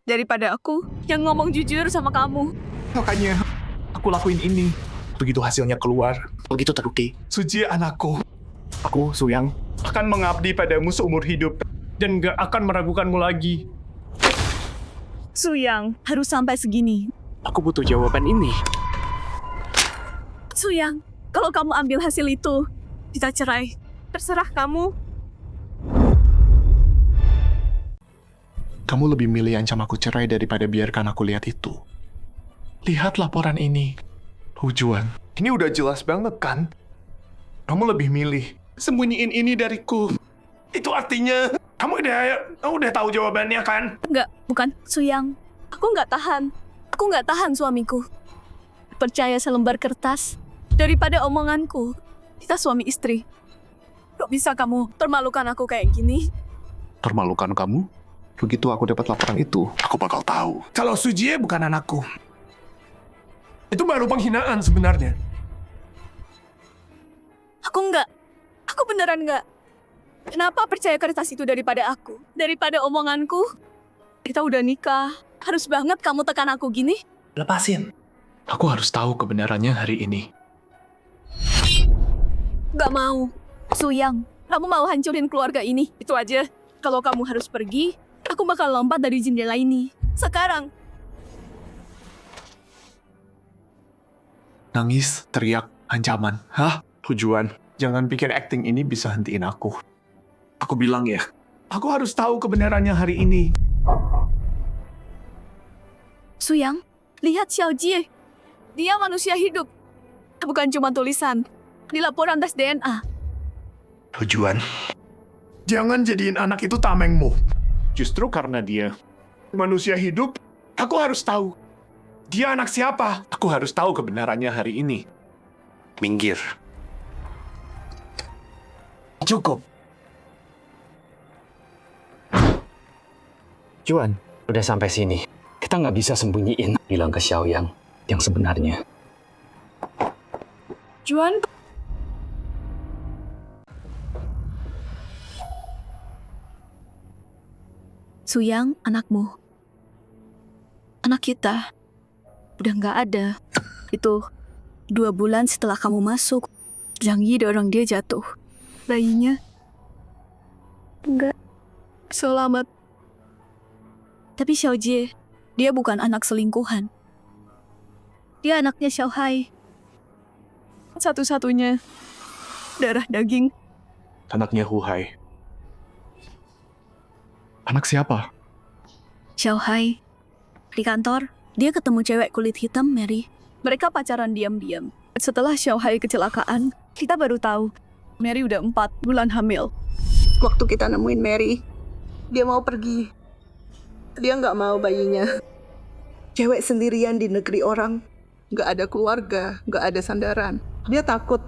daripada aku yang ngomong jujur sama kamu. Makanya aku lakuin ini. Begitu hasilnya keluar, begitu terbukti. Suji anakku. Aku, Suyang, akan mengabdi padamu seumur hidup dan gak akan meragukanmu lagi. Suyang, harus sampai segini. Aku butuh jawaban ini. Suyang, kalau kamu ambil hasil itu, kita cerai. Terserah kamu. Kamu lebih milih ancam aku cerai daripada biarkan aku lihat itu. Lihat laporan ini. Juan, ini udah jelas banget kan? Kamu lebih milih sembunyiin ini dariku. Itu artinya kamu udah tahu jawabannya kan? Enggak, bukan. Suyang, aku nggak tahan. Aku nggak tahan suamiku. Percaya selembar kertas daripada omonganku. Kita suami istri. Kok bisa kamu permalukan aku kayak gini? Permalukan kamu? Begitu aku dapat laporan itu, aku bakal tahu. Kalau Sujie bukan anakku. Itu baru penghinaan sebenarnya. Aku nggak. Aku beneran nggak. Kenapa percaya kertas itu daripada aku? Daripada omonganku? Kita udah nikah. Harus banget kamu tekan aku gini? Lepasin. Aku harus tahu kebenarannya hari ini. Gak mau. Suyang, kamu mau hancurin keluarga ini? Itu aja. Kalau kamu harus pergi, aku bakal lompat dari jendela ini. Sekarang. Nangis, teriak, ancaman. Hah? Tujuan. Jangan pikir acting ini bisa hentiin aku. Aku bilang ya. Aku harus tahu kebenarannya hari ini. Suyang, lihat Xiao Jie. Dia manusia hidup. Bukan cuma tulisan. Di laporan tes DNA. Tujuan. Jangan jadiin anak itu tamengmu. Justru karena dia manusia hidup, aku harus tahu. Dia anak siapa? Aku harus tahu kebenarannya hari ini. Minggir. Cukup. Juan, udah sampai sini. Kita nggak bisa sembunyiin. Bilang ke Xiaoyang yang sebenarnya. Juan, Suyang, anakmu. Anak kita. Udah nggak ada. Itu 2 bulan setelah kamu masuk. Zhang Yi dorong dia jatuh. Bayinya. Enggak. Selamat. Tapi Xiao Jie, dia bukan anak selingkuhan. Dia anaknya Xiao Hai. Satu-satunya. Darah daging. Anaknya Hu Hai. Anak siapa? Xiao Hai. Di kantor, dia ketemu cewek kulit hitam, Mary. Mereka pacaran diam-diam. Setelah Xiao Hai kecelakaan, kita baru tahu Mary udah 4 bulan hamil. Waktu kita nemuin Mary, dia mau pergi. Dia nggak mau bayinya. Cewek sendirian di negeri orang. Nggak ada keluarga, nggak ada sandaran. Dia takut.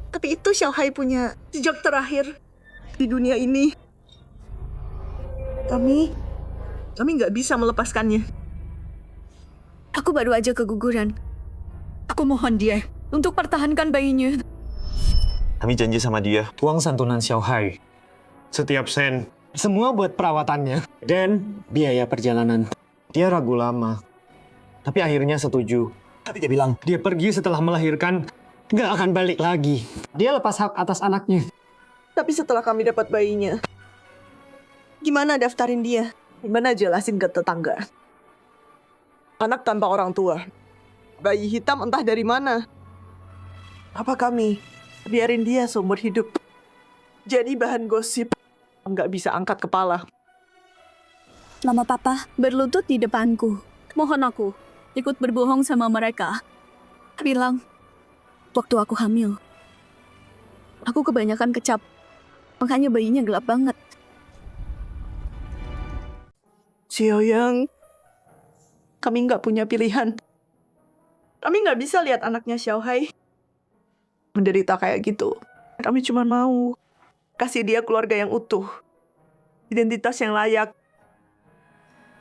Tapi itu Xiao Hai punya jejak terakhir di dunia ini. Kami nggak bisa melepaskannya. Aku baru aja keguguran. Aku mohon dia untuk pertahankan bayinya. Kami janji sama dia. Uang santunan Xiao Hai. Setiap sen. Semua buat perawatannya. Dan biaya perjalanan. Dia ragu lama. Tapi akhirnya setuju. Tapi dia bilang, dia pergi setelah melahirkan. Nggak akan balik lagi. Dia lepas hak atas anaknya. Tapi setelah kami dapat bayinya, gimana daftarin dia? Gimana jelasin ke tetangga? Anak tanpa orang tua. Bayi hitam entah dari mana. Apa kami biarin dia seumur hidup? Jadi bahan gosip. Nggak bisa angkat kepala. Mama papa berlutut di depanku. Mohon aku ikut berbohong sama mereka. Bilang, waktu aku hamil, aku kebanyakan kecap. Makanya bayinya gelap banget. Xiaoyang, Kami nggak punya pilihan. Kami nggak bisa lihat anaknya Xiaohai menderita kayak gitu. Kami cuma mau kasih dia keluarga yang utuh, identitas yang layak.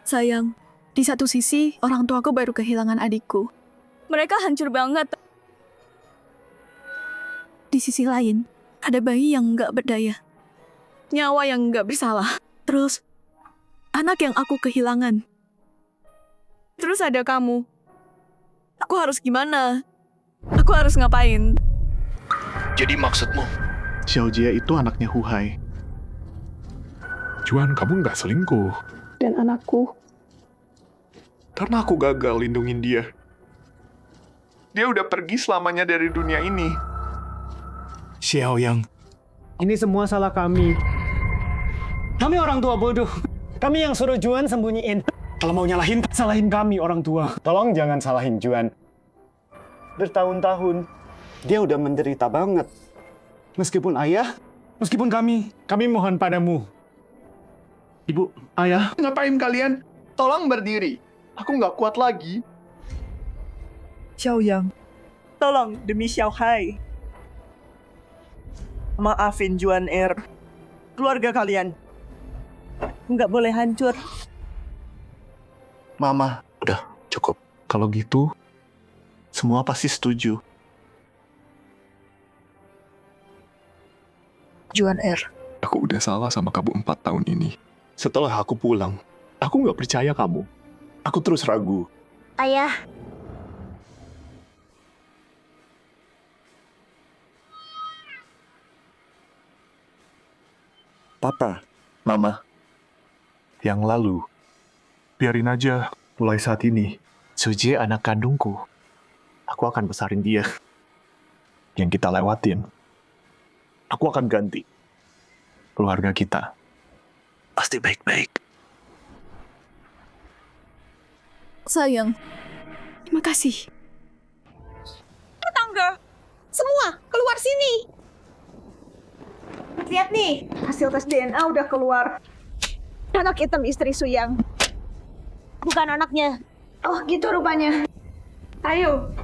Sayang, di satu sisi orang tuaku baru kehilangan adikku. Mereka hancur banget. Di sisi lain, ada bayi yang nggak berdaya. Nyawa yang nggak bersalah. Terus, anak yang aku kehilangan. Terus ada kamu. Aku harus gimana? Aku harus ngapain? Jadi maksudmu, Xiaojie itu anaknya Huhai. Juan, kamu nggak selingkuh. Dan anakku. Karena aku gagal lindungin dia. Dia udah pergi selamanya dari dunia ini. Xiaoyang. Ini semua salah kami. Kami orang tua bodoh. Kami yang suruh Juan sembunyiin. Kalau mau nyalahin, salahin kami orang tua. Tolong jangan salahin Juan. Bertahun-tahun, dia udah menderita banget. Meskipun ayah, meskipun kami mohon padamu. Ibu, ayah. Ngapain kalian? Tolong berdiri. Aku nggak kuat lagi. Xiaoyang, tolong demi Xiaohai. Maafin Juan keluarga kalian. Nggak boleh hancur. Mama, udah cukup. Kalau gitu, semua pasti setuju. Juan Aku udah salah sama kamu 4 tahun ini. Setelah aku pulang, aku nggak percaya kamu. Aku terus ragu. Ayah, Papa, Mama, yang lalu, biarin aja. Mulai saat ini, Xiaojie anak kandungku. Aku akan besarin dia. Yang kita lewatin, aku akan ganti. Keluarga kita pasti baik-baik. Sayang, terima kasih. Tetangga, semua keluar sini. Lihat nih, hasil tes DNA udah keluar. Anak hitam istri Suyang. bukan anaknya. Oh gitu rupanya. Ayo,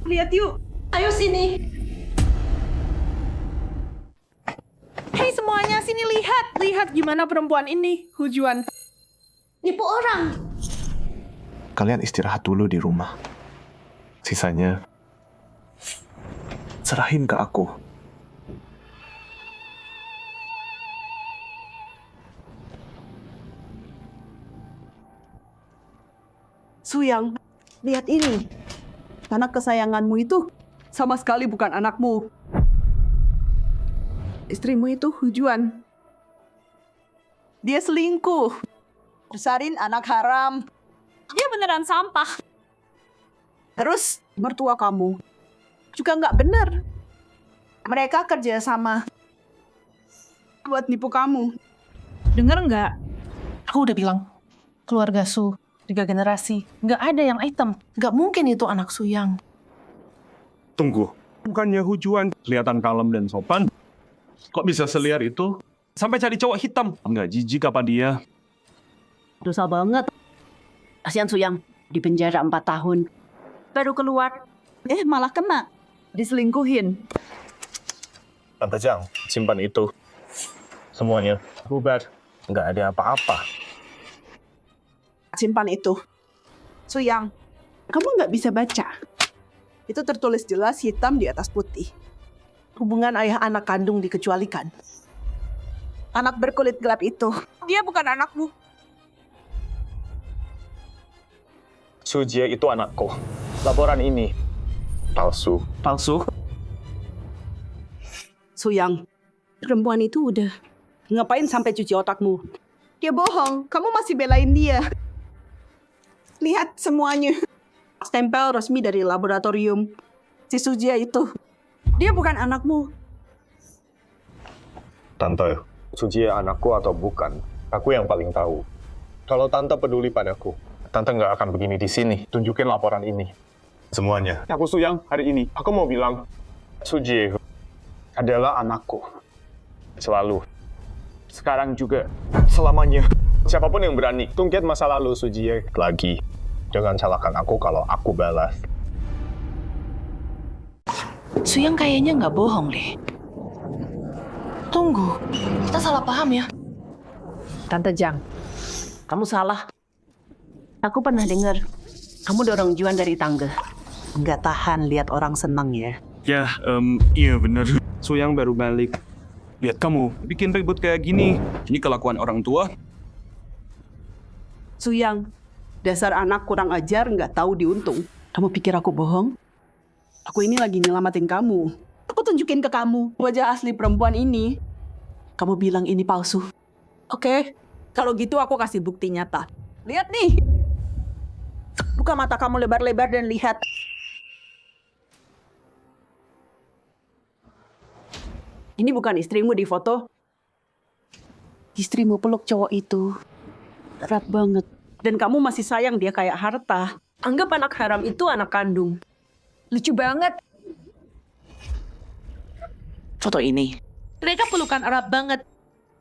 lihat yuk. Ayo sini. Hei semuanya, sini lihat. Lihat gimana perempuan ini, Hujuan. Nipu orang. Kalian istirahat dulu di rumah. Sisanya, serahin ke aku. Suyang, lihat ini. Anak kesayanganmu itu sama sekali bukan anakmu. Istrimu itu Hujuan. Dia selingkuh. Besarin anak haram. Dia beneran sampah. Terus mertua kamu juga nggak bener. Mereka kerja sama buat nipu kamu. Dengar nggak? Aku udah bilang, keluarga Su, 3 generasi, nggak ada yang item. Nggak mungkin itu anak Suyang. Tunggu, bukannya Hujuan kelihatan kalem dan sopan? Kok bisa seliar itu? Sampai cari cowok hitam. Nggak jijik apa dia? Dosa banget. Kasihan Suyang, di penjara 4 tahun. Baru keluar, malah kena. Diselingkuhin. Tante Jang, simpan itu. Semuanya. Bubar. Nggak ada apa-apa. Simpan itu. Suyang, kamu nggak bisa baca. Itu tertulis jelas hitam di atas putih. Hubungan ayah anak kandung dikecualikan. Anak berkulit gelap itu, dia bukan anakmu. Sujie itu anakku. Laporan ini palsu. Palsu? Suyang, perempuan itu udah. Ngapain sampai cuci otakmu? Dia bohong, kamu masih belain dia. Lihat semuanya. Stempel resmi dari laboratorium. Si Sujie itu. Dia bukan anakmu. Tante, Sujie anakku atau bukan, aku yang paling tahu. Kalau Tante peduli padaku, Tante nggak akan begini di sini. Tunjukin laporan ini. Semuanya. Aku Suyang, hari ini. Aku mau bilang, Sujie adalah anakku. Selalu. Sekarang juga. Selamanya. Siapapun yang berani tungkit masa lalu Sujie lagi, Jangan salahkan aku kalau aku balas. Suyang kayaknya nggak bohong deh. Tunggu, kita salah paham ya. Tante Jang, kamu salah. Aku pernah dengar kamu dorong Juan dari tangga. Nggak tahan lihat orang senang ya. Ya, iya bener. Suyang baru balik. Lihat kamu, bikin ribut kayak gini. Ini kelakuan orang tua. Suyang, dasar anak kurang ajar nggak tahu diuntung. Kamu pikir aku bohong? Aku ini lagi nyelamatin kamu. Aku tunjukin ke kamu wajah asli perempuan ini. Kamu bilang ini palsu. Oke, kalau gitu aku kasih bukti nyata. Lihat nih. Buka mata kamu lebar-lebar dan lihat. Ini bukan istrimu di foto. Istrimu peluk cowok itu. Erat banget. Dan kamu masih sayang dia kayak harta. Anggap anak haram itu anak kandung. Lucu banget. Foto ini. Mereka pelukan erat banget.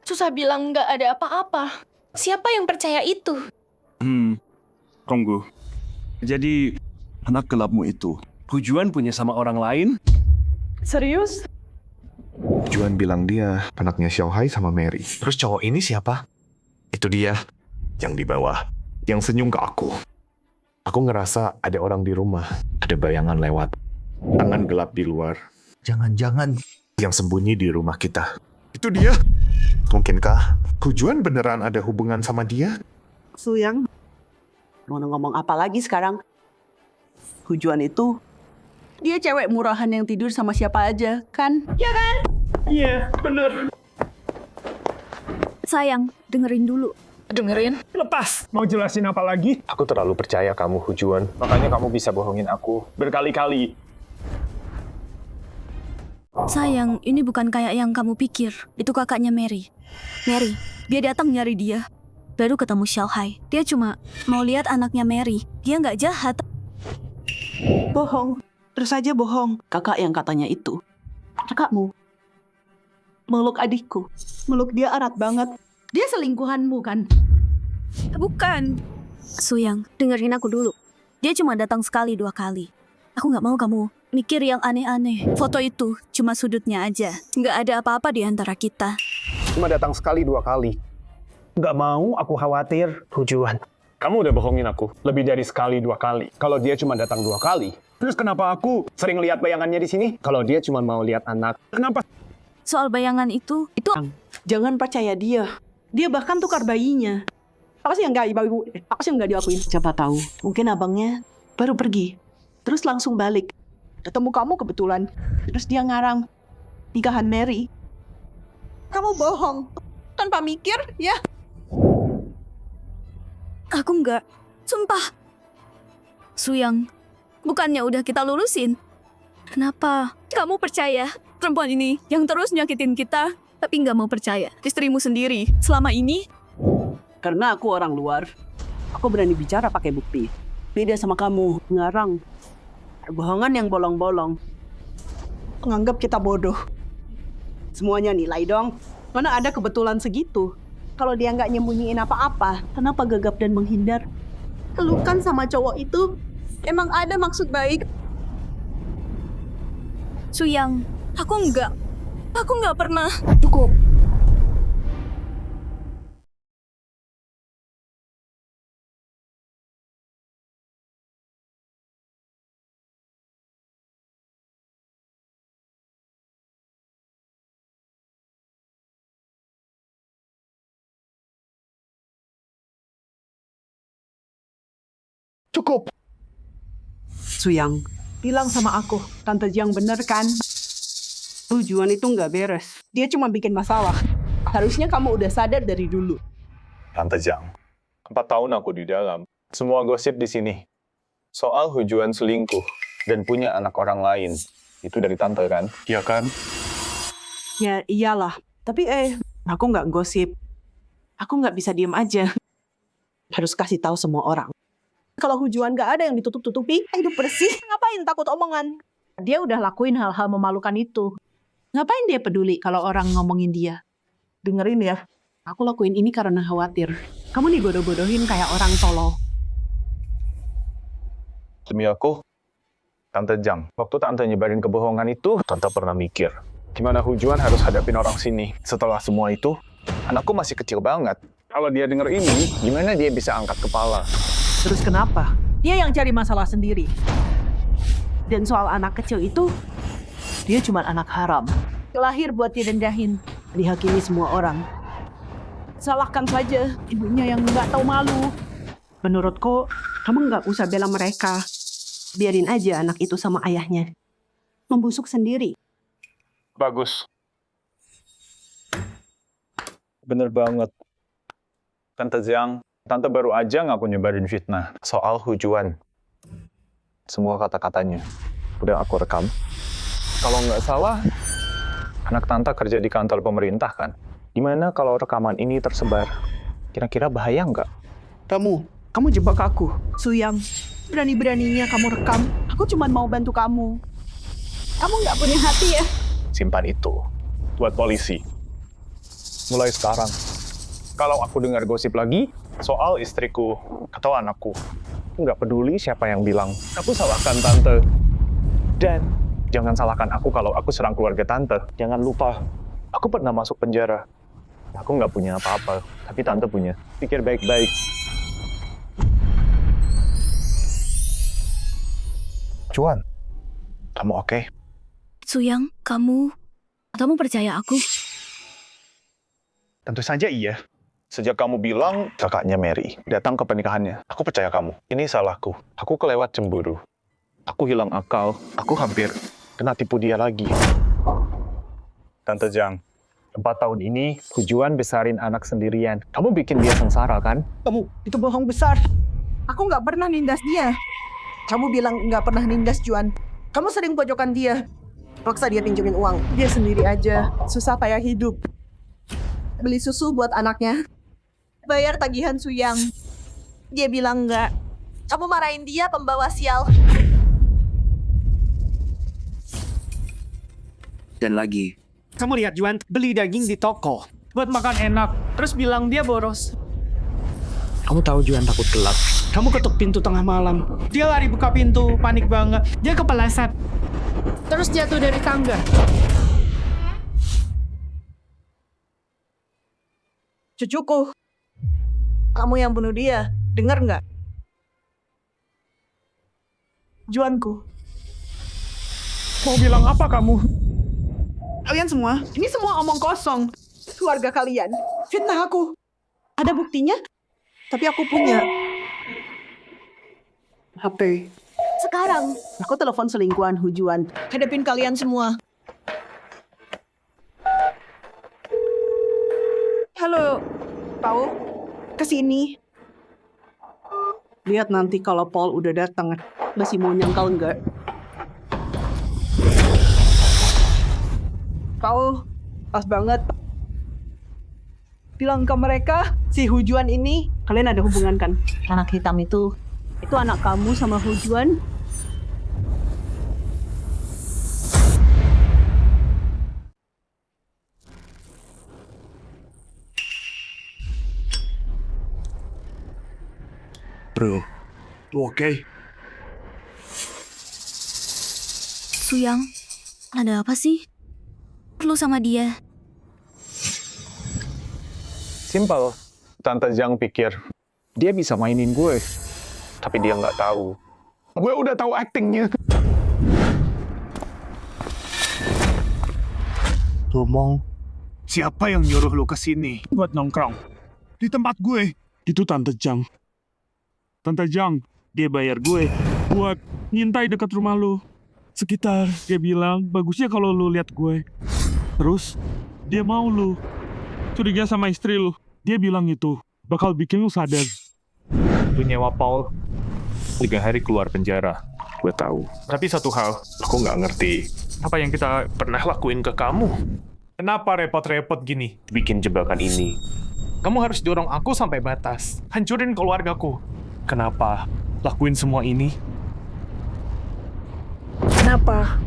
Susah bilang nggak ada apa-apa. Siapa yang percaya itu? Tunggu. Jadi, anak gelapmu itu, Juan punya sama orang lain? Serius? Juan bilang dia anaknya Xiaohai sama Mary. Terus cowok ini siapa? Itu dia, yang di bawah, yang senyum ke aku. Aku ngerasa ada orang di rumah, ada bayangan lewat. Tangan gelap di luar. Jangan-jangan yang sembunyi di rumah kita. Itu dia. Mungkinkah Juan beneran ada hubungan sama dia? Suyang, mau ngomong apa lagi sekarang? Juan itu, dia cewek murahan yang tidur sama siapa aja, kan? Ya kan? Iya, bener. Sayang, dengerin dulu. Dengerin? Lepas. Mau jelasin apa lagi? Aku terlalu percaya kamu, Juan. Makanya kamu bisa bohongin aku berkali-kali. Sayang, ini bukan kayak yang kamu pikir. Itu kakaknya Mary. Mary, dia datang nyari dia. Baru ketemu Xiaohai. Dia cuma mau lihat anaknya Mary. Dia nggak jahat. Bohong. Terus aja bohong. Kakak yang katanya itu. Kakakmu. Meluk adikku. Meluk dia erat banget. Dia selingkuhanmu kan? Bukan. Suyang, dengerin aku dulu. Dia cuma datang sekali 2 kali. Aku nggak mau kamu mikir yang aneh-aneh. Foto itu cuma sudutnya aja. Nggak ada apa-apa di antara kita. Cuma datang sekali 2 kali. Nggak mau, aku khawatir. Tujuan. Kamu udah bohongin aku lebih dari sekali 2 kali. Kalau dia cuma datang 2 kali. Terus kenapa aku sering lihat bayangannya di sini? Kalau dia cuma mau lihat anak. Kenapa? Soal bayangan itu... Jangan percaya dia. Dia bahkan tukar bayinya. Apa sih yang nggak diakuin? Siapa tahu. Mungkin abangnya baru pergi. Terus langsung balik. Ketemu kamu kebetulan. Terus dia ngarang nikahan Mary. Kamu bohong. Tanpa mikir, ya? Aku nggak. Sumpah. Suyang, bukannya udah kita lulusin? Kenapa kamu percaya perempuan ini yang terus nyakitin kita, tapi nggak mau percaya istrimu sendiri selama ini? Karena aku orang luar. Aku berani bicara pakai bukti. Beda sama kamu, ngarang. Bohongan yang bolong-bolong. Menganggap kita bodoh. Semuanya nilai dong. Mana ada kebetulan segitu. Kalau dia nggak nyembunyiin apa-apa, kenapa gagap dan menghindar? Pelukan sama cowok itu emang ada maksud baik. Suyang, aku nggak pernah. Cukup. Cukup. Suyang, bilang sama aku, Tante Jiang bener kan? Tujuan itu nggak beres. Dia cuma bikin masalah. Harusnya kamu udah sadar dari dulu. Tante Jiang, 4 tahun aku di dalam. Semua gosip di sini. Soal Juan selingkuh dan punya anak orang lain. Itu dari Tante kan? Iya kan? Ya iyalah. Tapi aku nggak gosip. Aku nggak bisa diem aja. Harus kasih tahu semua orang. Kalau Juan nggak ada yang ditutup-tutupi, hidup bersih. Ngapain takut omongan? Dia udah lakuin hal-hal memalukan itu. Ngapain dia peduli kalau orang ngomongin dia? Dengerin ya, aku lakuin ini karena khawatir. Kamu dibodoh-bodohin kayak orang tolol. Demi aku, Tante Jang, waktu Tante nyebarin kebohongan itu, Tante pernah mikir, gimana Hujuan harus hadapin orang sini. Setelah semua itu, anakku masih kecil banget. Kalau dia denger ini, gimana dia bisa angkat kepala? Terus kenapa? Dia yang cari masalah sendiri. Dan soal anak kecil itu, dia cuma anak haram. Lahir buat direndahin, dihakimi semua orang. Salahkan saja ibunya yang nggak tahu malu. Menurutku, kamu nggak usah bela mereka. Biarin aja anak itu sama ayahnya. Membusuk sendiri. Bagus. Bener banget. Tante Jiang, Tante baru aja ngaku nyebarin fitnah soal Hujuan. Semua kata-katanya udah aku rekam. Kalau nggak salah, anak Tante kerja di kantor pemerintah kan? Gimana kalau rekaman ini tersebar? Kira-kira bahaya nggak? Kamu jebak aku. Suyang, berani-beraninya kamu rekam. Aku cuma mau bantu kamu. Kamu nggak punya hati ya? Simpan itu buat polisi. Mulai sekarang, kalau aku dengar gosip lagi soal istriku atau anakku, nggak peduli siapa yang bilang, aku salahkan Tante. Dan jangan salahkan aku kalau aku serang keluarga Tante. Jangan lupa, aku pernah masuk penjara. Aku nggak punya apa-apa, tapi Tante punya. Pikir baik-baik. Juan, kamu oke? Suyang, kamu percaya aku? Tentu saja iya. Sejak kamu bilang kakaknya Mary datang ke pernikahannya, aku percaya kamu. Ini salahku. Aku kelewat cemburu. Aku hilang akal. Aku hampir kena tipu dia lagi. Tante Jiang, 4 tahun ini Hujuan besarin anak sendirian. Kamu bikin dia sengsara kan? Kamu, itu bohong besar. Aku nggak pernah nindas dia. Kamu bilang nggak pernah nindas Juan. Kamu sering pojokan dia. Maksa dia pinjemin uang. Dia sendiri aja. Susah payah hidup. Beli susu buat anaknya. Bayar tagihan Suyang. Dia bilang nggak. Kamu marahin dia, pembawa sial. Dan lagi, kamu lihat Juan beli daging di toko buat makan enak, terus bilang dia boros. Kamu tahu Juan takut gelap. Kamu ketuk pintu tengah malam. Dia lari buka pintu, panik banget. Dia kepeleset. Terus jatuh dari tangga. Cucuku. Kamu yang bunuh dia. Dengar nggak? Juanku. Mau bilang apa kamu? Kalian semua, ini semua omong kosong. Keluarga kalian. Fitnah aku. Ada buktinya? Tapi aku punya HP. Sekarang, aku telepon selingkuhan Hujuan. Hadapin kalian semua. Halo, Paul. Kesini. Lihat nanti kalau Paul udah datang. Masih mau nyangkal nggak? Paul, pas banget. Bilang ke mereka, si Hujuan ini, kalian ada hubungan kan? Anak hitam itu anak kamu sama Hujuan? Bro, lu oke? Suyang, ada apa sih? Perlu sama dia? Simpel. Tante Jiang pikir dia bisa mainin gue. Tapi dia nggak tahu. Gue udah tahu aktingnya. Ngomong, siapa yang nyuruh lu ke sini buat nongkrong? Di tempat gue. Itu Tante Jiang. Tante Jiang, dia bayar gue buat ngintai dekat rumah lu. Sekitar, dia bilang, bagusnya kalau lu lihat gue. Terus, dia mau lu curiga sama istri lu. Dia bilang itu bakal bikin lu sadar. Lu nyewa Paul 3 hari keluar penjara. Gue tahu. Tapi satu hal, aku nggak ngerti. Apa yang kita pernah lakuin ke kamu? Kenapa repot-repot gini bikin jebakan ini? Kamu harus dorong aku sampai batas. Hancurin keluargaku. Kenapa lakuin semua ini? Kenapa?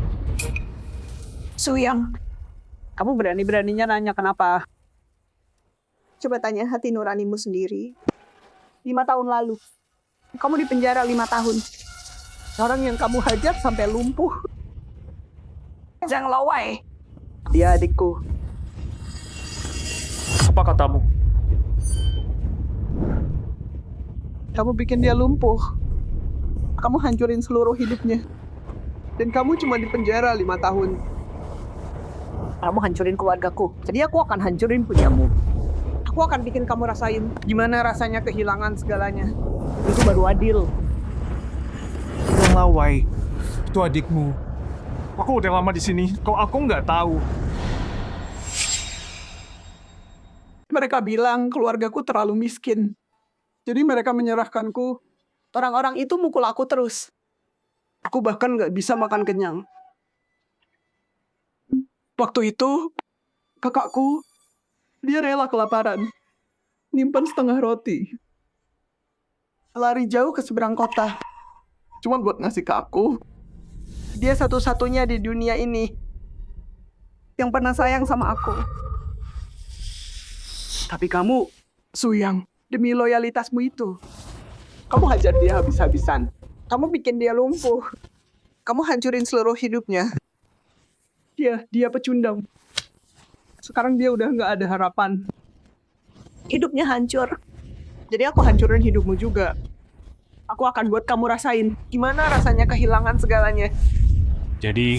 Suyang, kamu berani-beraninya nanya kenapa? Coba tanya hati nuranimu sendiri. 5 tahun lalu, kamu di penjara 5 tahun. Orang yang kamu hajar sampai lumpuh. Zhang Lawai. Dia adikku. Apa katamu? Kamu bikin dia lumpuh. Kamu hancurin seluruh hidupnya. Dan kamu cuma di penjara 5 tahun. Kamu hancurin keluargaku. Jadi aku akan hancurin punyamu. Aku akan bikin kamu rasain gimana rasanya kehilangan segalanya. Itu baru adil. Zhang Lawai, itu adikmu. Aku udah lama di sini, kok aku nggak tahu. Mereka bilang keluargaku terlalu miskin. Jadi mereka menyerahkanku. Orang-orang itu mukul aku terus. Aku bahkan nggak bisa makan kenyang. Waktu itu, kakakku, dia rela kelaparan. Nyimpan setengah roti. Lari jauh ke seberang kota. Cuma buat ngasih ke aku. Dia satu-satunya di dunia ini yang pernah sayang sama aku. Tapi kamu, Suyang, demi loyalitasmu itu, kamu hajar dia habis-habisan. Kamu bikin dia lumpuh. Kamu hancurin seluruh hidupnya. Dia pecundang. Sekarang dia udah nggak ada harapan. Hidupnya hancur. Jadi aku hancurin hidupmu juga. Aku akan buat kamu rasain gimana rasanya kehilangan segalanya. Jadi,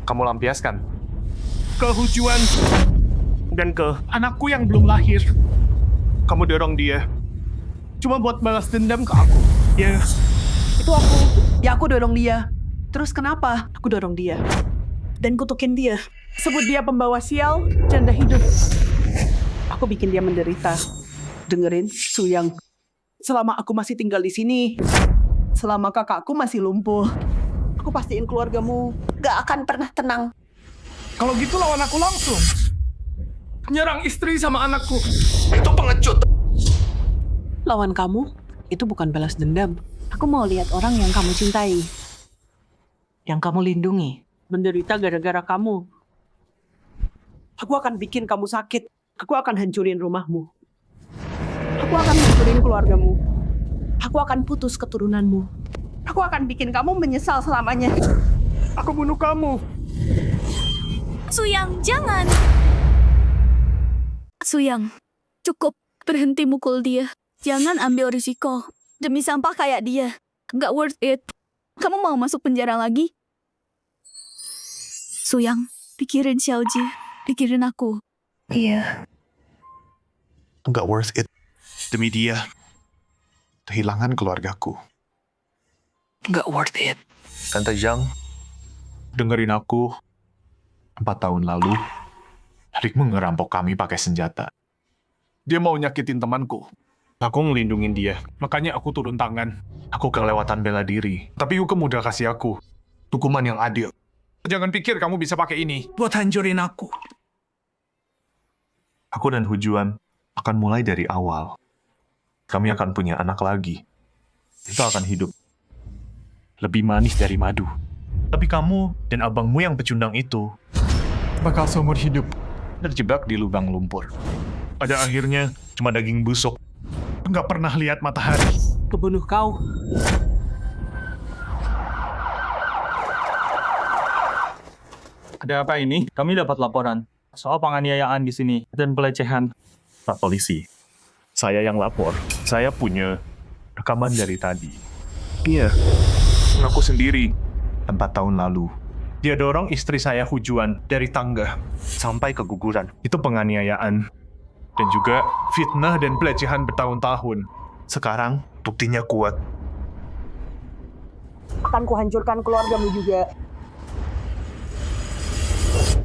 kamu lampiaskan ke Hujuan dan ke anakku yang belum lahir. Kamu dorong dia cuma buat balas dendam ke aku. Ya. Itu aku. Ya aku dorong dia. Terus kenapa? Aku dorong dia. Dan kutukin dia. Sebut dia pembawa sial, janda hidup. Aku bikin dia menderita. Dengerin, Suyang. Selama aku masih tinggal di sini, selama kakakku masih lumpuh, aku pastiin keluargamu gak akan pernah tenang. Kalau gitu lawan aku langsung. Nyerang istri sama anakku. Itu pengecut. Lawan kamu, itu bukan balas dendam. Aku mau lihat orang yang kamu cintai. Yang kamu lindungi. Menderita gara-gara kamu. Aku akan bikin kamu sakit. Aku akan hancurin rumahmu. Aku akan hancurin keluargamu. Aku akan putus keturunanmu. Aku akan bikin kamu menyesal selamanya. Aku bunuh kamu. Suyang, jangan. Suyang, cukup berhenti mukul dia. Jangan ambil risiko. Demi sampah kayak dia. Nggak worth it. Kamu mau masuk penjara lagi? Suyang, pikirin Xiaoji. Pikirin aku. Iya. Nggak worth it. Demi dia. Kehilangan keluargaku. Nggak worth it. Tante Zhang, dengerin aku. 4 tahun lalu, Rikmu ngerampok kami pakai senjata. Dia mau nyakitin temanku. Aku ngelindungin dia, makanya aku turun tangan. Aku kelewatan bela diri. Tapi hukum udah kasih aku hukuman yang adil. Jangan pikir kamu bisa pakai ini buat hancurin aku. Aku dan Hujuan akan mulai dari awal. Kami akan punya anak lagi. Kita akan hidup lebih manis dari madu. Tapi kamu dan abangmu yang pecundang itu bakal seumur hidup terjebak di lubang lumpur. Pada akhirnya cuma daging busuk. Nggak pernah lihat matahari. Kebunuh kau. Ada apa ini? Kami dapat laporan soal penganiayaan di sini dan pelecehan. Pak polisi, saya yang lapor. Saya punya rekaman dari tadi. Iya, aku sendiri. 4 tahun lalu, dia dorong istri saya Hujuan dari tangga sampai keguguran. Itu penganiayaan. Dan juga fitnah dan pelecehan bertahun-tahun. Sekarang, buktinya kuat. Akan kuhancurkan keluargamu juga.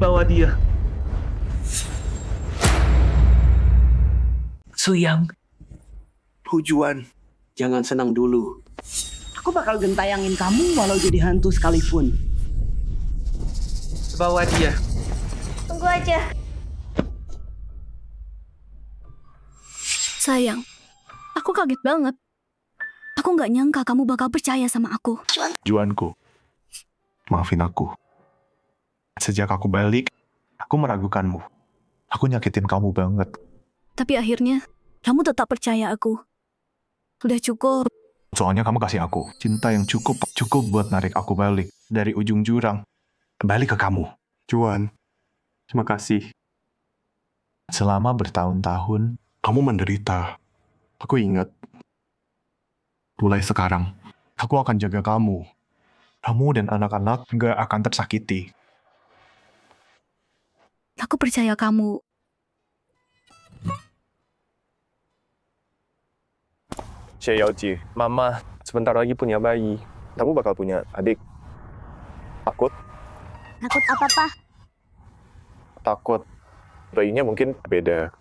Bawa dia. Suyang. Hujuan, jangan senang dulu. Aku bakal gentayangin kamu walau jadi hantu sekalipun. Bawa dia. Tunggu aja. Sayang, aku kaget banget. Aku nggak nyangka kamu bakal percaya sama aku. Juanku, maafin aku. Sejak aku balik, aku meragukanmu. Aku nyakitin kamu banget. Tapi akhirnya, kamu tetap percaya aku. Udah cukup. Soalnya kamu kasih aku cinta yang cukup buat narik aku balik dari ujung jurang balik ke kamu. Juan, terima kasih. Selama bertahun-tahun Kamu menderita. Aku ingat. Mulai sekarang, aku akan jaga kamu. Kamu dan anak-anak gak akan tersakiti. Aku percaya kamu. Xiaoji, Mama sebentar lagi punya bayi. Kamu bakal punya adik. Takut? Takut apa, Pak? Takut. Bayinya mungkin beda.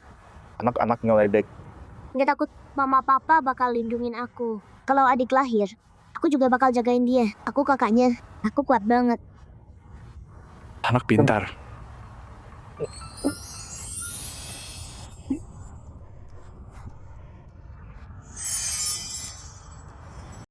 Anak-anak ngeledek. Nggak takut mama papa bakal lindungin aku. Kalau adik lahir, aku juga bakal jagain dia. Aku kakaknya. Aku kuat banget. Anak pintar.